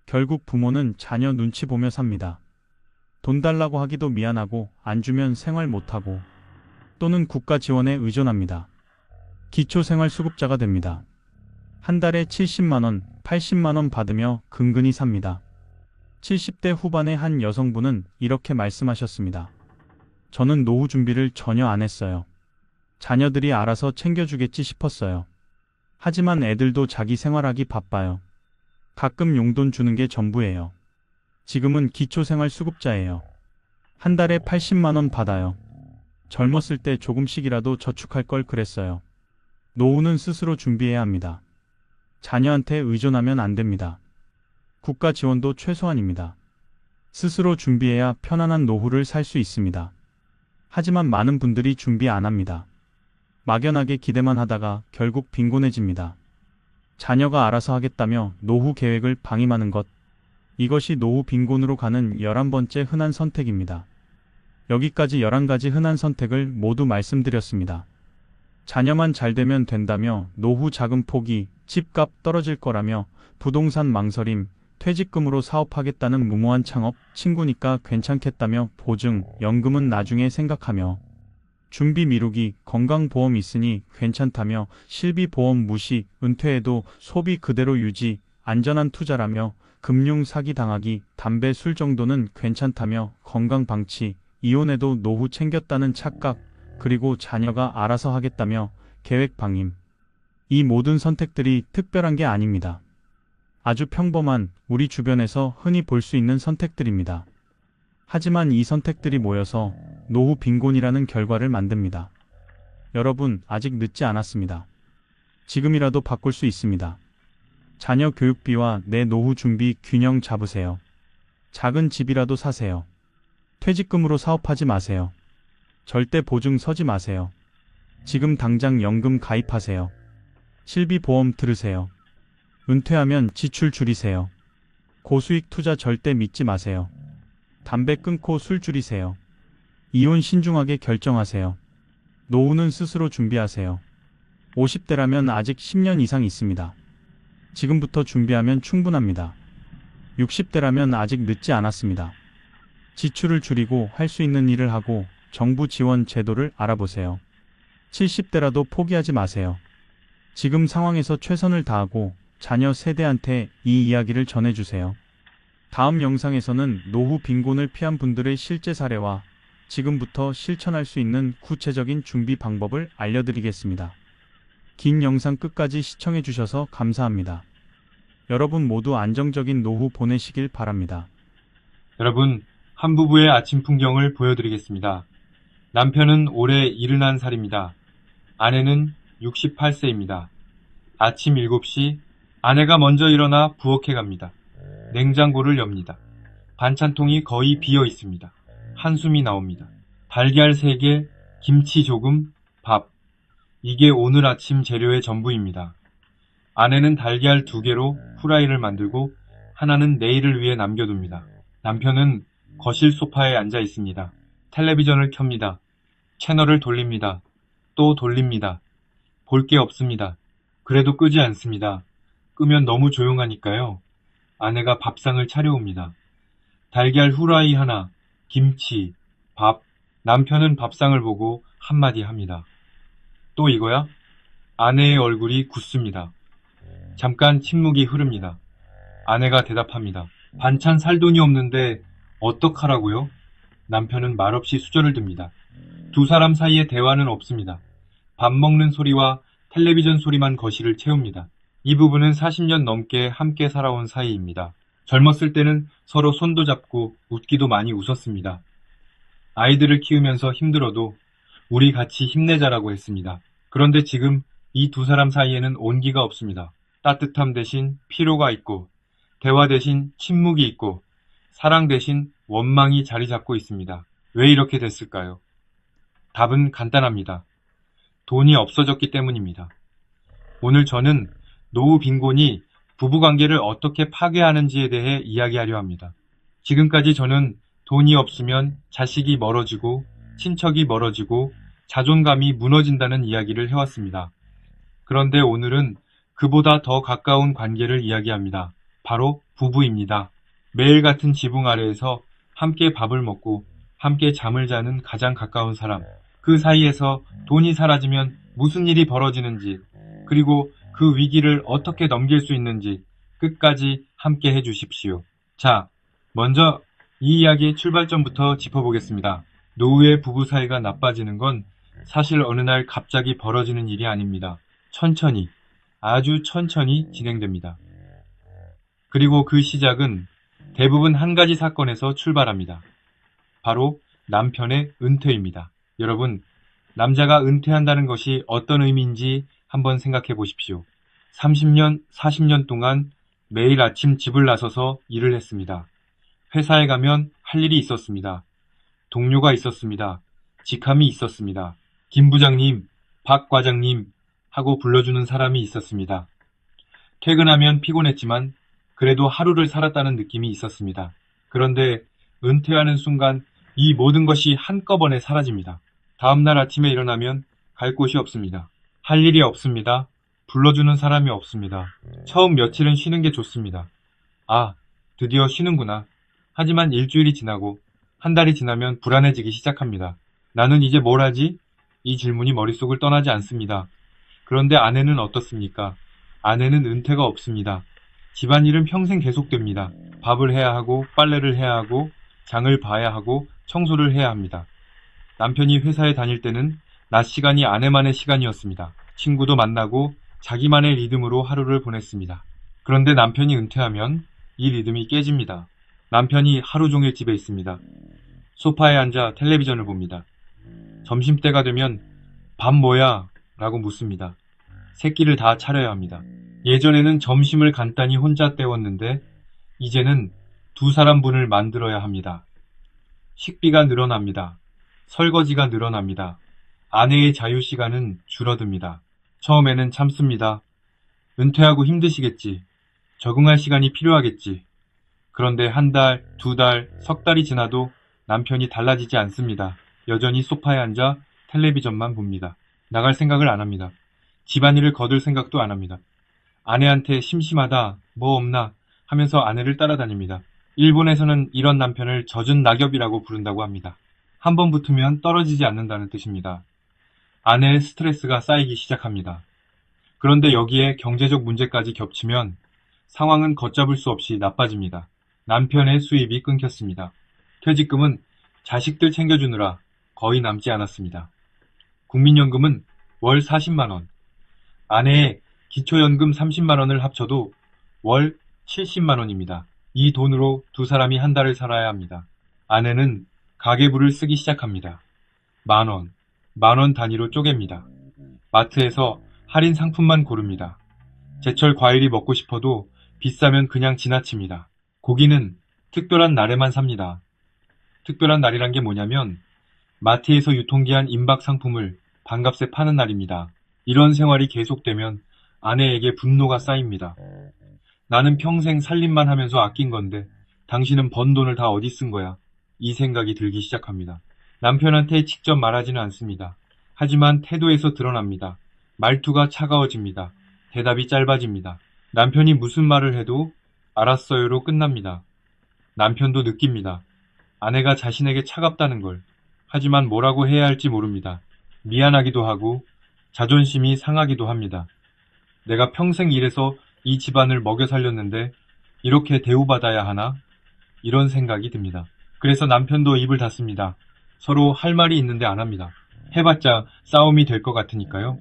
결국 부모는 자녀 눈치 보며 삽니다. 돈 달라고 하기도 미안하고 안 주면 생활 못하고 또는 국가 지원에 의존합니다. 기초생활수급자가 됩니다. 한 달에 70만 원, 80만 원 받으며 근근히 삽니다. 70대 후반의 한 여성분은 이렇게 말씀하셨습니다. 저는 노후 준비를 전혀 안 했어요. 자녀들이 알아서 챙겨주겠지 싶었어요. 하지만 애들도 자기 생활하기 바빠요. 가끔 용돈 주는 게 전부예요. 지금은 기초생활수급자예요. 한 달에 80만 원 받아요. 젊었을 때 조금씩이라도 저축할 걸 그랬어요. 노후는 스스로 준비해야 합니다. 자녀한테 의존하면 안 됩니다. 국가 지원도 최소한입니다. 스스로 준비해야 편안한 노후를 살 수 있습니다. 하지만 많은 분들이 준비 안 합니다. 막연하게 기대만 하다가 결국 빈곤해집니다. 자녀가 알아서 하겠다며 노후 계획을 방임하는 것. 이것이 노후 빈곤으로 가는 11번째 흔한 선택입니다. 여기까지 11가지 흔한 선택을 모두 말씀드렸습니다. 자녀만 잘 되면 된다며 노후 자금 포기, 집값 떨어질 거라며 부동산 망설임, 퇴직금으로 사업하겠다는 무모한 창업, 친구니까 괜찮겠다며 보증, 연금은 나중에 생각하며 준비 미루기, 건강보험 있으니 괜찮다며 실비보험 무시, 은퇴해도 소비 그대로 유지, 안전한 투자라며 금융 사기 당하기, 담배 술 정도는 괜찮다며 건강 방치, 이혼해도 노후 챙겼다는 착각, 그리고 자녀가 알아서 하겠다며 계획 방임. 이 모든 선택들이 특별한 게 아닙니다. 아주 평범한 우리 주변에서 흔히 볼 수 있는 선택들입니다. 하지만 이 선택들이 모여서 노후 빈곤이라는 결과를 만듭니다. 여러분, 아직 늦지 않았습니다. 지금이라도 바꿀 수 있습니다. 자녀 교육비와 내 노후 준비 균형 잡으세요. 작은 집이라도 사세요. 퇴직금으로 사업하지 마세요. 절대 보증 서지 마세요. 지금 당장 연금 가입하세요. 실비보험 들으세요. 은퇴하면 지출 줄이세요. 고수익 투자 절대 믿지 마세요. 담배 끊고 술 줄이세요. 이혼 신중하게 결정하세요. 노후는 스스로 준비하세요. 50대라면 아직 10년 이상 있습니다. 지금부터 준비하면 충분합니다. 60대라면 아직 늦지 않았습니다. 지출을 줄이고 할 수 있는 일을 하고 정부 지원 제도를 알아보세요. 70대라도 포기하지 마세요. 지금 상황에서 최선을 다하고 자녀 세대한테 이 이야기를 전해주세요. 다음 영상에서는 노후 빈곤을 피한 분들의 실제 사례와 지금부터 실천할 수 있는 구체적인 준비 방법을 알려드리겠습니다. 긴 영상 끝까지 시청해 주셔서 감사합니다. 여러분 모두 안정적인 노후 보내시길 바랍니다. 여러분, 한 부부의 아침 풍경을 보여드리겠습니다. 남편은 올해 71살입니다. 아내는 68세입니다. 아침 7시 아내가 먼저 일어나 부엌에 갑니다. 냉장고를 엽니다. 반찬통이 거의 비어 있습니다. 한숨이 나옵니다. 달걀 3개, 김치 조금, 밥. 이게 오늘 아침 재료의 전부입니다. 아내는 달걀 2개로 후라이를 만들고 하나는 내일을 위해 남겨둡니다. 남편은 거실 소파에 앉아 있습니다. 텔레비전을 켭니다. 채널을 돌립니다. 또 돌립니다. 볼 게 없습니다. 그래도 끄지 않습니다. 끄면 너무 조용하니까요. 아내가 밥상을 차려옵니다. 달걀 후라이 하나, 김치, 밥. 남편은 밥상을 보고 한마디 합니다. 또 이거야? 아내의 얼굴이 굳습니다. 잠깐 침묵이 흐릅니다. 아내가 대답합니다. 반찬 살 돈이 없는데 어떡하라고요? 남편은 말없이 수저를 듭니다. 두 사람 사이에 대화는 없습니다. 밥 먹는 소리와 텔레비전 소리만 거실을 채웁니다. 이 부부는 40년 넘게 함께 살아온 사이입니다. 젊었을 때는 서로 손도 잡고 웃기도 많이 웃었습니다. 아이들을 키우면서 힘들어도 우리 같이 힘내자라고 했습니다. 그런데 지금 이 두 사람 사이에는 온기가 없습니다. 따뜻함 대신 피로가 있고, 대화 대신 침묵이 있고, 사랑 대신 원망이 자리 잡고 있습니다. 왜 이렇게 됐을까요? 답은 간단합니다. 돈이 없어졌기 때문입니다. 오늘 저는 노후 빈곤이 부부관계를 어떻게 파괴하는지에 대해 이야기하려 합니다. 지금까지 저는 돈이 없으면 자식이 멀어지고 친척이 멀어지고 자존감이 무너진다는 이야기를 해왔습니다. 그런데 오늘은 그보다 더 가까운 관계를 이야기합니다. 바로 부부입니다. 매일 같은 지붕 아래에서 함께 밥을 먹고 함께 잠을 자는 가장 가까운 사람. 그 사이에서 돈이 사라지면 무슨 일이 벌어지는지, 그리고 그 위기를 어떻게 넘길 수 있는지 끝까지 함께 해주십시오. 자, 먼저 이 이야기의 출발점부터 짚어보겠습니다. 노후의 부부 사이가 나빠지는 건 사실 어느 날 갑자기 벌어지는 일이 아닙니다. 천천히, 아주 천천히 진행됩니다. 그리고 그 시작은 대부분 한 가지 사건에서 출발합니다. 바로 남편의 은퇴입니다. 여러분, 남자가 은퇴한다는 것이 어떤 의미인지 한번 생각해 보십시오. 30년, 40년 동안 매일 아침 집을 나서서 일을 했습니다. 회사에 가면 할 일이 있었습니다. 동료가 있었습니다. 직함이 있었습니다. 김 부장님, 박 과장님 하고 불러주는 사람이 있었습니다. 퇴근하면 피곤했지만 그래도 하루를 살았다는 느낌이 있었습니다. 그런데 은퇴하는 순간 이 모든 것이 한꺼번에 사라집니다. 다음날 아침에 일어나면 갈 곳이 없습니다. 할 일이 없습니다. 불러주는 사람이 없습니다. 처음 며칠은 쉬는 게 좋습니다. 아, 드디어 쉬는구나. 하지만 일주일이 지나고 한 달이 지나면 불안해지기 시작합니다. 나는 이제 뭘 하지? 이 질문이 머릿속을 떠나지 않습니다. 그런데 아내는 어떻습니까? 아내는 은퇴가 없습니다. 집안일은 평생 계속됩니다. 밥을 해야 하고, 빨래를 해야 하고, 장을 봐야 하고, 청소를 해야 합니다. 남편이 회사에 다닐 때는 낮 시간이 아내만의 시간이었습니다. 친구도 만나고 자기만의 리듬으로 하루를 보냈습니다. 그런데 남편이 은퇴하면 이 리듬이 깨집니다. 남편이 하루 종일 집에 있습니다. 소파에 앉아 텔레비전을 봅니다. 점심때가 되면 밥 뭐야? 라고 묻습니다. 새끼를 다 차려야 합니다. 예전에는 점심을 간단히 혼자 때웠는데 이제는 두 사람분을 만들어야 합니다. 식비가 늘어납니다. 설거지가 늘어납니다. 아내의 자유시간은 줄어듭니다. 처음에는 참습니다. 은퇴하고 힘드시겠지. 적응할 시간이 필요하겠지. 그런데 한 달, 두 달, 석 달이 지나도 남편이 달라지지 않습니다. 여전히 소파에 앉아 텔레비전만 봅니다. 나갈 생각을 안 합니다. 집안일을 거둘 생각도 안 합니다. 아내한테 심심하다, 뭐 없나 하면서 아내를 따라다닙니다. 일본에서는 이런 남편을 젖은 낙엽이라고 부른다고 합니다. 한 번 붙으면 떨어지지 않는다는 뜻입니다. 아내의 스트레스가 쌓이기 시작합니다. 그런데 여기에 경제적 문제까지 겹치면 상황은 걷잡을 수 없이 나빠집니다. 남편의 수입이 끊겼습니다. 퇴직금은 자식들 챙겨주느라 거의 남지 않았습니다. 국민연금은 월 40만 원, 아내의 기초연금 30만 원을 합쳐도 월 70만 원입니다. 이 돈으로 두 사람이 한 달을 살아야 합니다. 아내는 가계부를 쓰기 시작합니다. 만 원 단위로 쪼갭니다. 마트에서 할인 상품만 고릅니다. 제철 과일이 먹고 싶어도 비싸면 그냥 지나칩니다. 고기는 특별한 날에만 삽니다. 특별한 날이란 게 뭐냐면 마트에서 유통기한 임박 상품을 반값에 파는 날입니다. 이런 생활이 계속되면 아내에게 분노가 쌓입니다. 나는 평생 살림만 하면서 아낀 건데 당신은 번 돈을 다 어디 쓴 거야? 이 생각이 들기 시작합니다. 남편한테 직접 말하지는 않습니다. 하지만 태도에서 드러납니다. 말투가 차가워집니다. 대답이 짧아집니다. 남편이 무슨 말을 해도 알았어요로 끝납니다. 남편도 느낍니다. 아내가 자신에게 차갑다는 걸. 하지만 뭐라고 해야 할지 모릅니다. 미안하기도 하고 자존심이 상하기도 합니다. 내가 평생 일해서 이 집안을 먹여 살렸는데 이렇게 대우받아야 하나? 이런 생각이 듭니다. 그래서 남편도 입을 닫습니다. 서로 할 말이 있는데 안 합니다. 해봤자 싸움이 될 것 같으니까요.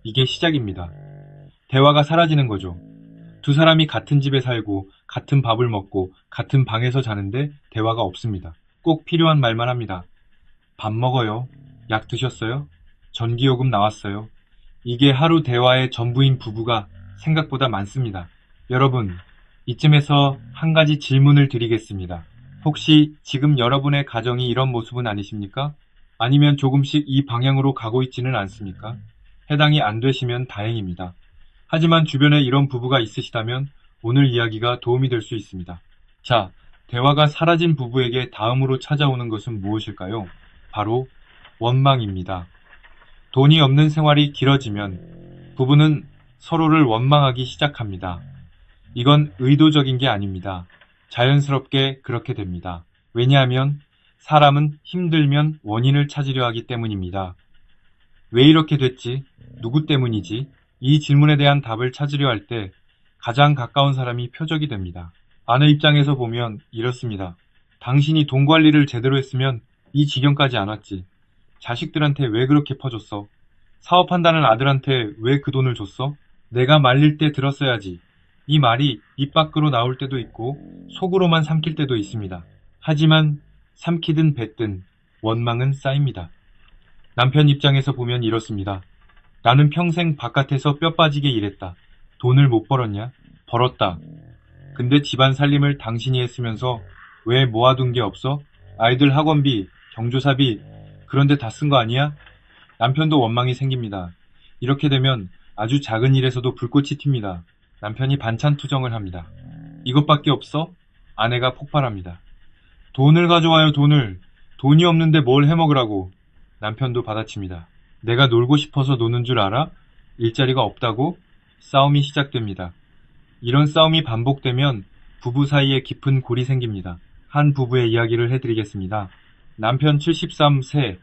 이게 시작입니다. 대화가 사라지는 거죠. 두 사람이 같은 집에 살고 같은 밥을 먹고 같은 방에서 자는데 대화가 없습니다. 꼭 필요한 말만 합니다. 밥 먹어요. 약 드셨어요? 전기요금 나왔어요. 이게 하루 대화의 전부인 부부가 생각보다 많습니다. 여러분, 이쯤에서 한 가지 질문을 드리겠습니다. 혹시 지금 여러분의 가정이 이런 모습은 아니십니까? 아니면 조금씩 이 방향으로 가고 있지는 않습니까? 해당이 안 되시면 다행입니다. 하지만 주변에 이런 부부가 있으시다면 오늘 이야기가 도움이 될 수 있습니다. 자, 대화가 사라진 부부에게 다음으로 찾아오는 것은 무엇일까요? 바로 원망입니다. 돈이 없는 생활이 길어지면 부부는 서로를 원망하기 시작합니다. 이건 의도적인 게 아닙니다. 자연스럽게 그렇게 됩니다. 왜냐하면 사람은 힘들면 원인을 찾으려 하기 때문입니다. 왜 이렇게 됐지? 누구 때문이지? 이 질문에 대한 답을 찾으려 할 때 가장 가까운 사람이 표적이 됩니다. 아내 입장에서 보면 이렇습니다. 당신이 돈 관리를 제대로 했으면 이 지경까지 안 왔지. 자식들한테 왜 그렇게 퍼줬어? 사업한다는 아들한테 왜 그 돈을 줬어? 내가 말릴 때 들었어야지. 이 말이 입 밖으로 나올 때도 있고 속으로만 삼킬 때도 있습니다. 하지만 삼키든 뱉든 원망은 쌓입니다. 남편 입장에서 보면 이렇습니다. 나는 평생 바깥에서 뼈 빠지게 일했다. 돈을 못 벌었냐? 벌었다. 근데 집안 살림을 당신이 했으면서 왜 모아둔 게 없어? 아이들 학원비, 경조사비, 그런데 다 쓴 거 아니야? 남편도 원망이 생깁니다. 이렇게 되면 아주 작은 일에서도 불꽃이 튑니다. 남편이 반찬 투정을 합니다. 이것밖에 없어? 아내가 폭발합니다. 돈을 가져와요, 돈을. 돈이 없는데 뭘 해먹으라고. 남편도 받아칩니다. 내가 놀고 싶어서 노는 줄 알아? 일자리가 없다고? 싸움이 시작됩니다. 이런 싸움이 반복되면 부부 사이에 깊은 골이 생깁니다. 한 부부의 이야기를 해드리겠습니다. 남편 73세,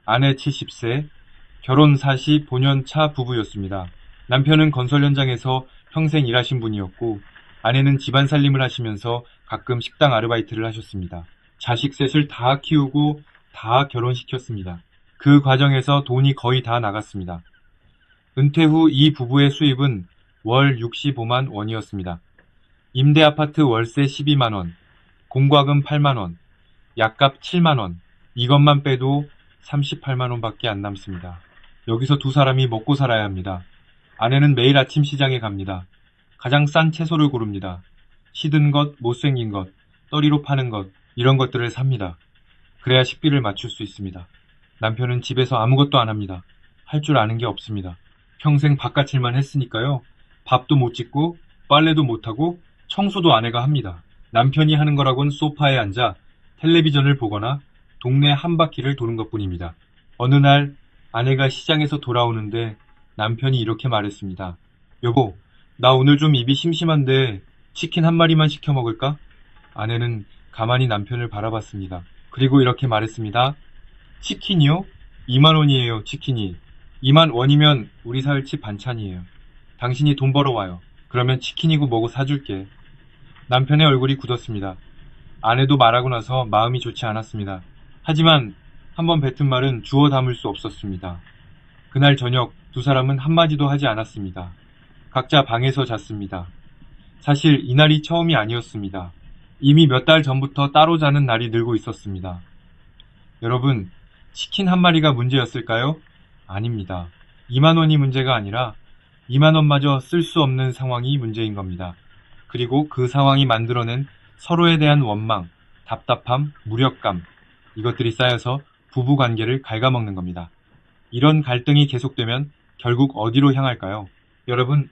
아내 70세, 결혼 45년 차 부부였습니다. 남편은 건설 현장에서 평생 일하신 분이었고, 아내는 집안 살림을 하시면서 가끔 식당 아르바이트를 하셨습니다. 자식 셋을 다 키우고 다 결혼시켰습니다. 그 과정에서 돈이 거의 다 나갔습니다. 은퇴 후 이 부부의 수입은 월 65만 원이었습니다. 임대 아파트 월세 12만 원, 공과금 8만 원, 약값 7만 원, 이것만 빼도 38만 원밖에 안 남습니다. 여기서 두 사람이 먹고 살아야 합니다. 아내는 매일 아침 시장에 갑니다. 가장 싼 채소를 고릅니다. 시든 것, 못생긴 것, 떨이로 파는 것, 이런 것들을 삽니다. 그래야 식비를 맞출 수 있습니다. 남편은 집에서 아무것도 안 합니다. 할 줄 아는 게 없습니다. 평생 바깥 일만 했으니까요. 밥도 못 짓고 빨래도 못하고 청소도 아내가 합니다. 남편이 하는 거라곤 소파에 앉아 텔레비전을 보거나 동네 한 바퀴를 도는 것뿐입니다. 어느 날 아내가 시장에서 돌아오는데 남편이 이렇게 말했습니다. 여보, 나 오늘 좀 입이 심심한데 치킨 한 마리만 시켜 먹을까? 아내는 가만히 남편을 바라봤습니다. 그리고 이렇게 말했습니다. 치킨이요? 2만 원이에요, 치킨이. 2만 원이면 우리 사흘치 반찬이에요. 당신이 돈 벌어와요. 그러면 치킨이고 뭐고 사줄게. 남편의 얼굴이 굳었습니다. 아내도 말하고 나서 마음이 좋지 않았습니다. 하지만 한번 뱉은 말은 주워 담을 수 없었습니다. 그날 저녁 두 사람은 한마디도 하지 않았습니다. 각자 방에서 잤습니다. 사실 이날이 처음이 아니었습니다. 이미 몇 달 전부터 따로 자는 날이 늘고 있었습니다. 여러분, 치킨 한 마리가 문제였을까요? 아닙니다. 2만 원이 문제가 아니라 2만 원마저 쓸 수 없는 상황이 문제인 겁니다. 그리고 그 상황이 만들어낸 서로에 대한 원망, 답답함, 무력감, 이것들이 쌓여서 부부 관계를 갉아먹는 겁니다. 이런 갈등이 계속되면 결국 어디로 향할까요? 여러분,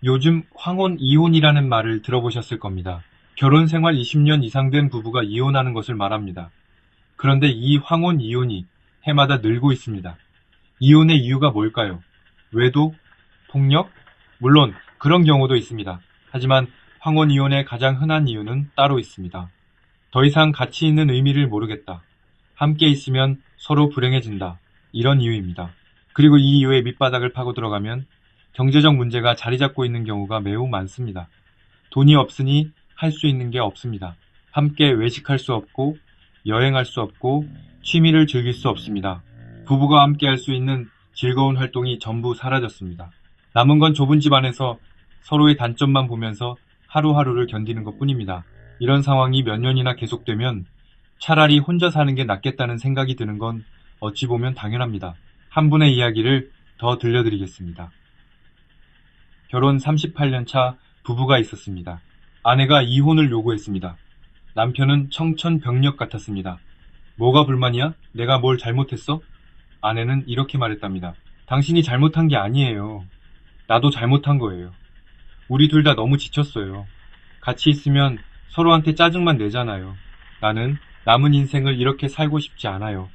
요즘 황혼 이혼이라는 말을 들어보셨을 겁니다. 결혼 생활 20년 이상 된 부부가 이혼하는 것을 말합니다. 그런데 이 황혼 이혼이 해마다 늘고 있습니다. 이혼의 이유가 뭘까요? 외도? 폭력? 물론 그런 경우도 있습니다. 하지만 황혼 이혼의 가장 흔한 이유는 따로 있습니다. 더 이상 가치 있는 의미를 모르겠다. 함께 있으면 서로 불행해진다. 이런 이유입니다. 그리고 이 이유의 밑바닥을 파고 들어가면 경제적 문제가 자리 잡고 있는 경우가 매우 많습니다. 돈이 없으니 할 수 있는 게 없습니다. 함께 외식할 수 없고 여행할 수 없고 취미를 즐길 수 없습니다. 부부가 함께 할 수 있는 즐거운 활동이 전부 사라졌습니다. 남은 건 좁은 집 안에서 서로의 단점만 보면서 하루하루를 견디는 것뿐입니다. 이런 상황이 몇 년이나 계속되면 차라리 혼자 사는 게 낫겠다는 생각이 드는 건 어찌 보면 당연합니다. 한 분의 이야기를 더 들려드리겠습니다. 결혼 38년 차 부부가 있었습니다. 아내가 이혼을 요구했습니다. 남편은 청천벽력 같았습니다. 뭐가 불만이야? 내가 뭘 잘못했어? 아내는 이렇게 말했답니다. 당신이 잘못한 게 아니에요. 나도 잘못한 거예요. 우리 둘 다 너무 지쳤어요. 같이 있으면 서로한테 짜증만 내잖아요. 나는 남은 인생을 이렇게 살고 싶지 않아요.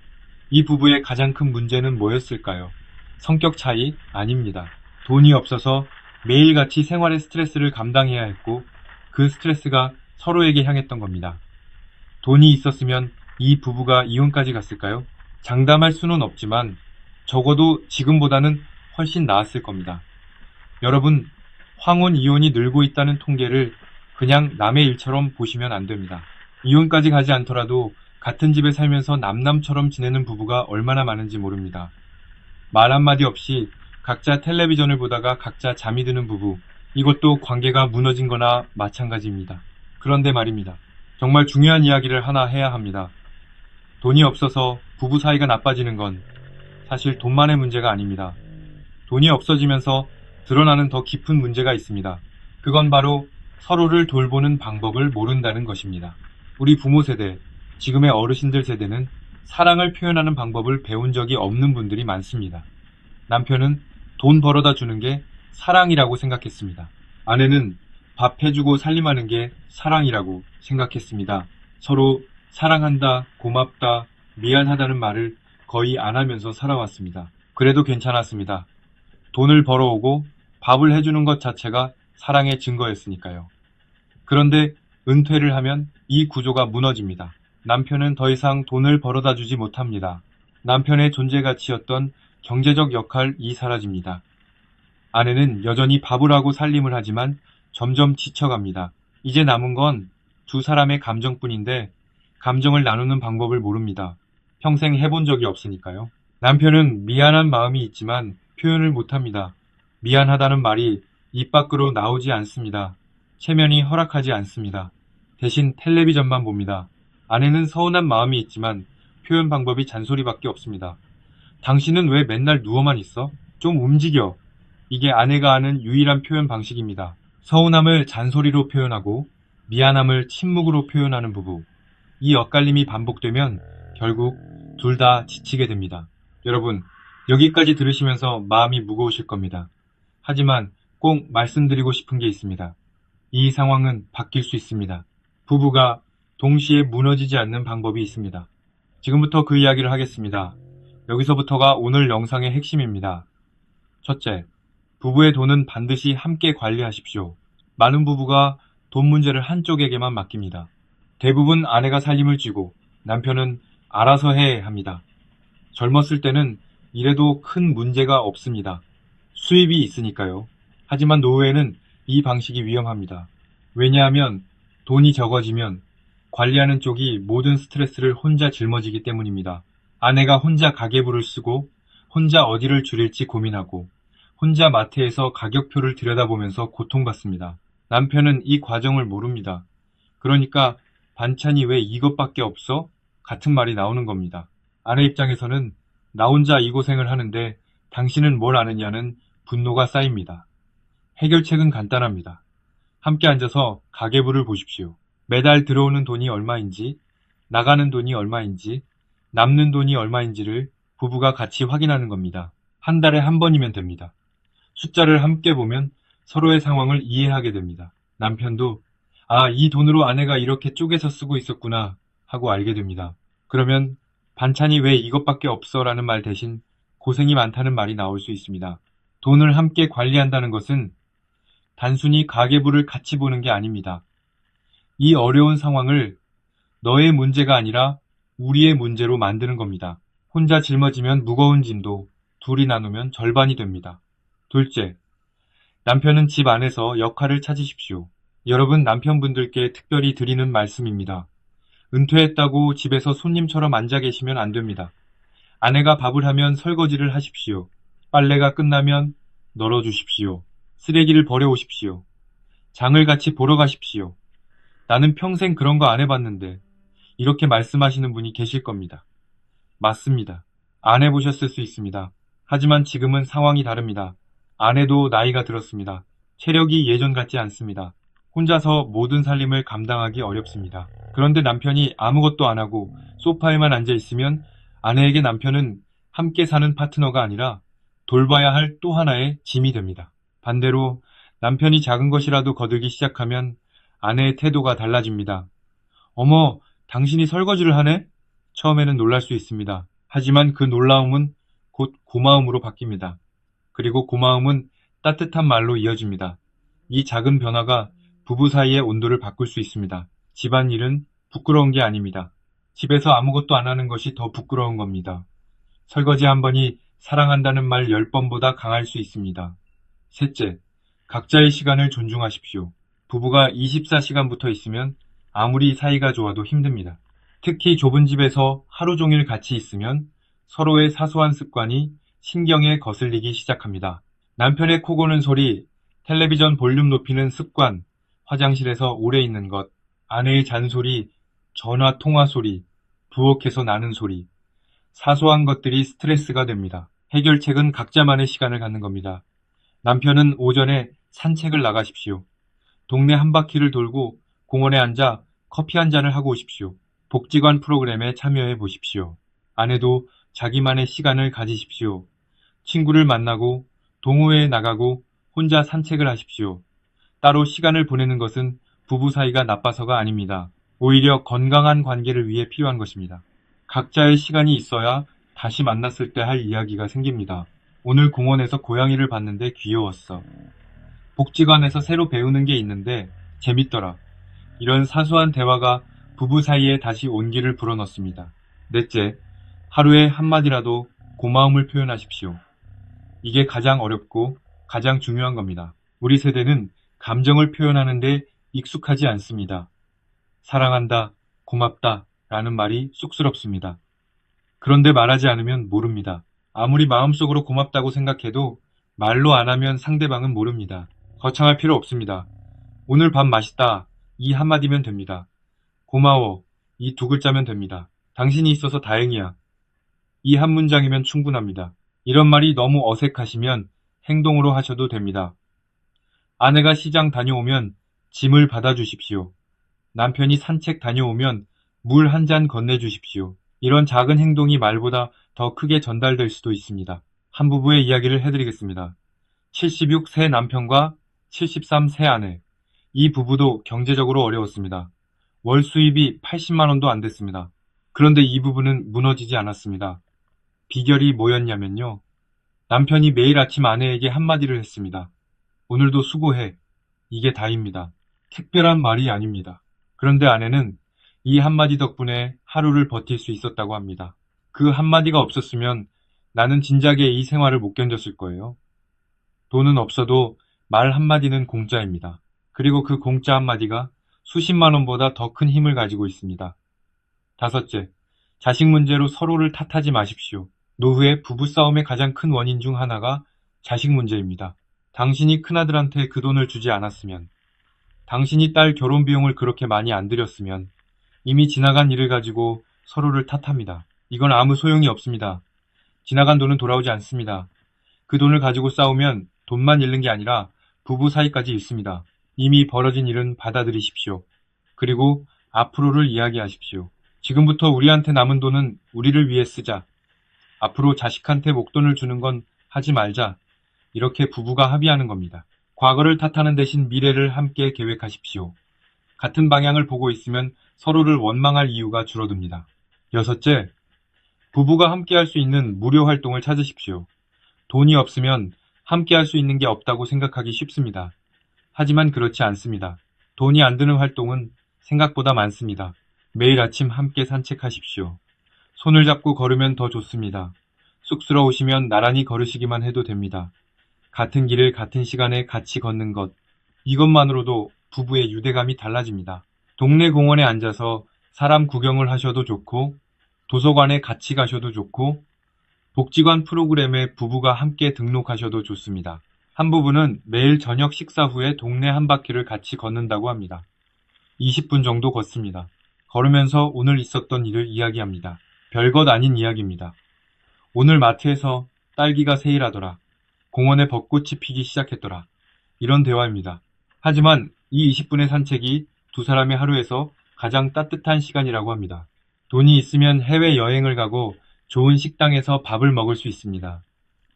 이 부부의 가장 큰 문제는 뭐였을까요? 성격 차이? 아닙니다. 돈이 없어서 매일같이 생활의 스트레스를 감당해야 했고 그 스트레스가 서로에게 향했던 겁니다. 돈이 있었으면 이 부부가 이혼까지 갔을까요? 장담할 수는 없지만 적어도 지금보다는 훨씬 나았을 겁니다. 여러분, 황혼 이혼이 늘고 있다는 통계를 그냥 남의 일처럼 보시면 안 됩니다. 이혼까지 가지 않더라도 같은 집에 살면서 남남처럼 지내는 부부가 얼마나 많은지 모릅니다. 말 한마디 없이 각자 텔레비전을 보다가 각자 잠이 드는 부부, 이것도 관계가 무너진 거나 마찬가지입니다. 그런데 말입니다. 정말 중요한 이야기를 하나 해야 합니다. 돈이 없어서 부부 사이가 나빠지는 건 사실 돈만의 문제가 아닙니다. 돈이 없어지면서 드러나는 더 깊은 문제가 있습니다. 그건 바로 서로를 돌보는 방법을 모른다는 것입니다. 우리 부모 세대, 지금의 어르신들 세대는 사랑을 표현하는 방법을 배운 적이 없는 분들이 많습니다. 남편은 돈 벌어다 주는 게 사랑이라고 생각했습니다. 아내는 밥 해주고 살림하는 게 사랑이라고 생각했습니다. 서로 사랑한다, 고맙다, 미안하다는 말을 거의 안 하면서 살아왔습니다. 그래도 괜찮았습니다. 돈을 벌어오고 밥을 해주는 것 자체가 사랑의 증거였으니까요. 그런데 은퇴를 하면 이 구조가 무너집니다. 남편은 더 이상 돈을 벌어다 주지 못합니다. 남편의 존재 가치였던 경제적 역할이 사라집니다. 아내는 여전히 밥을 하고 살림을 하지만 점점 지쳐갑니다. 이제 남은 건 두 사람의 감정뿐인데 감정을 나누는 방법을 모릅니다. 평생 해본 적이 없으니까요. 남편은 미안한 마음이 있지만 표현을 못합니다. 미안하다는 말이 입 밖으로 나오지 않습니다. 체면이 허락하지 않습니다. 대신 텔레비전만 봅니다. 아내는 서운한 마음이 있지만 표현 방법이 잔소리밖에 없습니다. 당신은 왜 맨날 누워만 있어? 좀 움직여. 이게 아내가 아는 유일한 표현 방식입니다. 서운함을 잔소리로 표현하고 미안함을 침묵으로 표현하는 부부. 이 엇갈림이 반복되면 결국 둘 다 지치게 됩니다. 여러분, 여기까지 들으시면서 마음이 무거우실 겁니다. 하지만 꼭 말씀드리고 싶은 게 있습니다. 이 상황은 바뀔 수 있습니다. 부부가 동시에 무너지지 않는 방법이 있습니다. 지금부터 그 이야기를 하겠습니다. 여기서부터가 오늘 영상의 핵심입니다. 첫째, 부부의 돈은 반드시 함께 관리하십시오. 많은 부부가 돈 문제를 한쪽에게만 맡깁니다. 대부분 아내가 살림을 쥐고 남편은 알아서 해 합니다. 젊었을 때는 이래도 큰 문제가 없습니다. 수입이 있으니까요. 하지만 노후에는 이 방식이 위험합니다. 왜냐하면 돈이 적어지면 관리하는 쪽이 모든 스트레스를 혼자 짊어지기 때문입니다. 아내가 혼자 가계부를 쓰고 혼자 어디를 줄일지 고민하고 혼자 마트에서 가격표를 들여다보면서 고통받습니다. 남편은 이 과정을 모릅니다. 그러니까 반찬이 왜 이것밖에 없어? 같은 말이 나오는 겁니다. 아내 입장에서는 나 혼자 이 고생을 하는데 당신은 뭘 아느냐는 분노가 쌓입니다. 해결책은 간단합니다. 함께 앉아서 가계부를 보십시오. 매달 들어오는 돈이 얼마인지, 나가는 돈이 얼마인지, 남는 돈이 얼마인지를 부부가 같이 확인하는 겁니다. 한 달에 한 번이면 됩니다. 숫자를 함께 보면 서로의 상황을 이해하게 됩니다. 남편도 이 돈으로 아내가 이렇게 쪼개서 쓰고 있었구나 하고 알게 됩니다. 그러면 반찬이 왜 이것밖에 없어 라는 말 대신 고생이 많다는 말이 나올 수 있습니다. 돈을 함께 관리한다는 것은 단순히 가계부를 같이 보는 게 아닙니다. 이 어려운 상황을 너의 문제가 아니라 우리의 문제로 만드는 겁니다. 혼자 짊어지면 무거운 짐도 둘이 나누면 절반이 됩니다. 둘째, 남편은 집 안에서 역할을 찾으십시오. 여러분 남편분들께 특별히 드리는 말씀입니다. 은퇴했다고 집에서 손님처럼 앉아 계시면 안 됩니다. 아내가 밥을 하면 설거지를 하십시오. 빨래가 끝나면 널어주십시오. 쓰레기를 버려오십시오. 장을 같이 보러 가십시오. 나는 평생 그런 거 안 해봤는데 이렇게 말씀하시는 분이 계실 겁니다. 맞습니다. 안 해보셨을 수 있습니다. 하지만 지금은 상황이 다릅니다. 아내도 나이가 들었습니다. 체력이 예전 같지 않습니다. 혼자서 모든 살림을 감당하기 어렵습니다. 그런데 남편이 아무것도 안 하고 소파에만 앉아 있으면 아내에게 남편은 함께 사는 파트너가 아니라 돌봐야 할 또 하나의 짐이 됩니다. 반대로 남편이 작은 것이라도 거들기 시작하면 아내의 태도가 달라집니다. 어머, 당신이 설거지를 하네? 처음에는 놀랄 수 있습니다. 하지만 그 놀라움은 곧 고마움으로 바뀝니다. 그리고 고마움은 따뜻한 말로 이어집니다. 이 작은 변화가 부부 사이의 온도를 바꿀 수 있습니다. 집안일은 부끄러운 게 아닙니다. 집에서 아무것도 안 하는 것이 더 부끄러운 겁니다. 설거지 한 번이 사랑한다는 말 10번보다 강할 수 있습니다. 셋째, 각자의 시간을 존중하십시오. 부부가 24시간 붙어 있으면 아무리 사이가 좋아도 힘듭니다. 특히 좁은 집에서 하루 종일 같이 있으면 서로의 사소한 습관이 신경에 거슬리기 시작합니다. 남편의 코 고는 소리, 텔레비전 볼륨 높이는 습관, 화장실에서 오래 있는 것, 아내의 잔소리, 전화 통화 소리, 부엌에서 나는 소리, 사소한 것들이 스트레스가 됩니다. 해결책은 각자만의 시간을 갖는 겁니다. 남편은 오전에 산책을 나가십시오. 동네 한 바퀴를 돌고 공원에 앉아 커피 한 잔을 하고 오십시오. 복지관 프로그램에 참여해 보십시오. 아내도 자기만의 시간을 가지십시오. 친구를 만나고 동호회에 나가고 혼자 산책을 하십시오. 따로 시간을 보내는 것은 부부 사이가 나빠서가 아닙니다. 오히려 건강한 관계를 위해 필요한 것입니다. 각자의 시간이 있어야 다시 만났을 때 할 이야기가 생깁니다. 오늘 공원에서 고양이를 봤는데 귀여웠어. 복지관에서 새로 배우는 게 있는데 재밌더라. 이런 사소한 대화가 부부 사이에 다시 온기를 불어넣습니다. 넷째, 하루에 한마디라도 고마움을 표현하십시오. 이게 가장 어렵고 가장 중요한 겁니다. 우리 세대는 감정을 표현하는데 익숙하지 않습니다. 사랑한다, 고맙다 라는 말이 쑥스럽습니다. 그런데 말하지 않으면 모릅니다. 아무리 마음속으로 고맙다고 생각해도 말로 안 하면 상대방은 모릅니다. 거창할 필요 없습니다. 오늘 밥 맛있다. 이 한마디면 됩니다. 고마워. 이 두 글자면 됩니다. 당신이 있어서 다행이야. 이 한 문장이면 충분합니다. 이런 말이 너무 어색하시면 행동으로 하셔도 됩니다. 아내가 시장 다녀오면 짐을 받아주십시오. 남편이 산책 다녀오면 물 한 잔 건네주십시오. 이런 작은 행동이 말보다 더 크게 전달될 수도 있습니다. 한 부부의 이야기를 해드리겠습니다. 76세 남편과 73세 아내. 이 부부도 경제적으로 어려웠습니다. 월 수입이 80만 원도 안 됐습니다. 그런데 이 부부는 무너지지 않았습니다. 비결이 뭐였냐면요. 남편이 매일 아침 아내에게 한마디를 했습니다. 오늘도 수고해. 이게 다입니다. 특별한 말이 아닙니다. 그런데 아내는 이 한마디 덕분에 하루를 버틸 수 있었다고 합니다. 그 한마디가 없었으면 나는 진작에 이 생활을 못 견뎠을 거예요. 돈은 없어도 말 한마디는 공짜입니다. 그리고 그 공짜 한마디가 수십만 원보다 더 큰 힘을 가지고 있습니다. 다섯째, 자식 문제로 서로를 탓하지 마십시오. 노후의 부부싸움의 가장 큰 원인 중 하나가 자식 문제입니다. 당신이 큰아들한테 그 돈을 주지 않았으면, 당신이 딸 결혼 비용을 그렇게 많이 안 들였으면 이미 지나간 일을 가지고 서로를 탓합니다. 이건 아무 소용이 없습니다. 지나간 돈은 돌아오지 않습니다. 그 돈을 가지고 싸우면 돈만 잃는 게 아니라 부부 사이까지 잃습니다. 이미 벌어진 일은 받아들이십시오. 그리고 앞으로를 이야기하십시오. 지금부터 우리한테 남은 돈은 우리를 위해 쓰자. 앞으로 자식한테 목돈을 주는 건 하지 말자. 이렇게 부부가 합의하는 겁니다. 과거를 탓하는 대신 미래를 함께 계획하십시오. 같은 방향을 보고 있으면 서로를 원망할 이유가 줄어듭니다. 여섯째, 부부가 함께 할 수 있는 무료 활동을 찾으십시오. 돈이 없으면 함께 할 수 있는 게 없다고 생각하기 쉽습니다. 하지만 그렇지 않습니다. 돈이 안 드는 활동은 생각보다 많습니다. 매일 아침 함께 산책하십시오. 손을 잡고 걸으면 더 좋습니다. 쑥스러우시면 나란히 걸으시기만 해도 됩니다. 같은 길을 같은 시간에 같이 걷는 것, 이것만으로도 부부의 유대감이 달라집니다. 동네 공원에 앉아서 사람 구경을 하셔도 좋고, 도서관에 같이 가셔도 좋고, 복지관 프로그램에 부부가 함께 등록하셔도 좋습니다. 한 부부는 매일 저녁 식사 후에 동네 한 바퀴를 같이 걷는다고 합니다. 20분 정도 걷습니다. 걸으면서 오늘 있었던 일을 이야기합니다. 별것 아닌 이야기입니다. 오늘 마트에서 딸기가 세일하더라. 공원에 벚꽃이 피기 시작했더라. 이런 대화입니다. 하지만 이 20분의 산책이 두 사람의 하루에서 가장 따뜻한 시간이라고 합니다. 돈이 있으면 해외여행을 가고 좋은 식당에서 밥을 먹을 수 있습니다.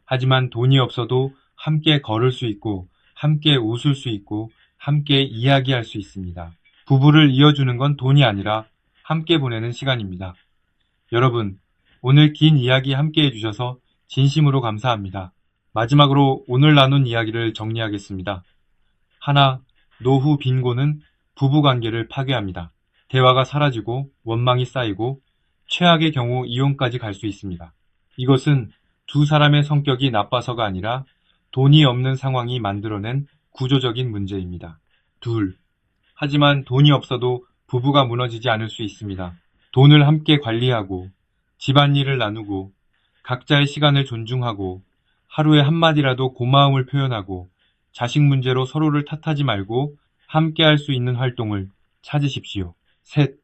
하지만 돈이 없어도 함께 걸을 수 있고, 함께 웃을 수 있고, 함께 이야기할 수 있습니다. 부부를 이어주는 건 돈이 아니라 함께 보내는 시간입니다. 여러분, 오늘 긴 이야기 함께 해주셔서 진심으로 감사합니다. 마지막으로 오늘 나눈 이야기를 정리하겠습니다. 하나, 노후 빈곤은 부부관계를 파괴합니다. 대화가 사라지고 원망이 쌓이고 최악의 경우 이혼까지 갈 수 있습니다. 이것은 두 사람의 성격이 나빠서가 아니라 돈이 없는 상황이 만들어낸 구조적인 문제입니다. 둘, 하지만 돈이 없어도 부부가 무너지지 않을 수 있습니다. 돈을 함께 관리하고 집안일을 나누고 각자의 시간을 존중하고 하루에 한마디라도 고마움을 표현하고 자식 문제로 서로를 탓하지 말고 함께 할 수 있는 활동을 찾으십시오. 셋,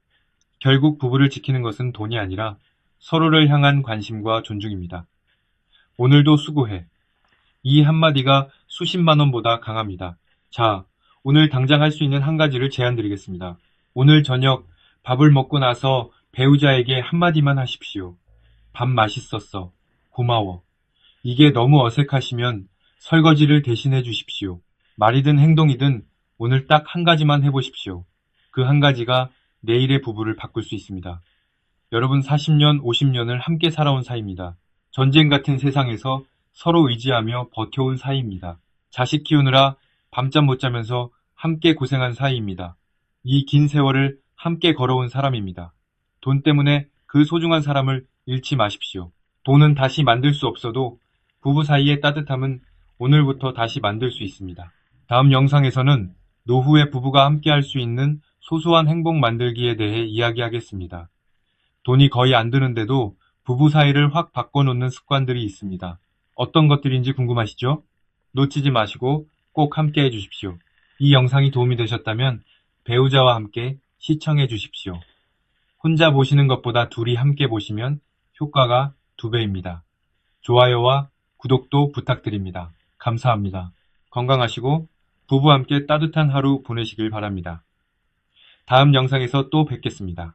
결국 부부를 지키는 것은 돈이 아니라 서로를 향한 관심과 존중입니다. 오늘도 수고해. 이 한마디가 수십만 원보다 강합니다. 자, 오늘 당장 할 수 있는 한 가지를 제안드리겠습니다. 오늘 저녁 밥을 먹고 나서 배우자에게 한마디만 하십시오. 밥 맛있었어. 고마워. 이게 너무 어색하시면 설거지를 대신해 주십시오. 말이든 행동이든 오늘 딱 한 가지만 해보십시오. 그 한 가지가 내일의 부부를 바꿀 수 있습니다. 여러분 40년, 50년을 함께 살아온 사이입니다. 전쟁 같은 세상에서 서로 의지하며 버텨온 사이입니다. 자식 키우느라 밤잠 못 자면서 함께 고생한 사이입니다. 이 긴 세월을 함께 걸어온 사람입니다. 돈 때문에 그 소중한 사람을 잃지 마십시오. 돈은 다시 만들 수 없어도 부부 사이의 따뜻함은 오늘부터 다시 만들 수 있습니다. 다음 영상에서는 노후에 부부가 함께 할 수 있는 소소한 행복 만들기에 대해 이야기하겠습니다. 돈이 거의 안 드는데도 부부 사이를 확 바꿔놓는 습관들이 있습니다. 어떤 것들인지 궁금하시죠? 놓치지 마시고 꼭 함께 해주십시오. 이 영상이 도움이 되셨다면 배우자와 함께 시청해 주십시오. 혼자 보시는 것보다 둘이 함께 보시면 효과가 2배입니다. 좋아요와 구독도 부탁드립니다. 감사합니다. 건강하시고 부부와 함께 따뜻한 하루 보내시길 바랍니다. 다음 영상에서 또 뵙겠습니다.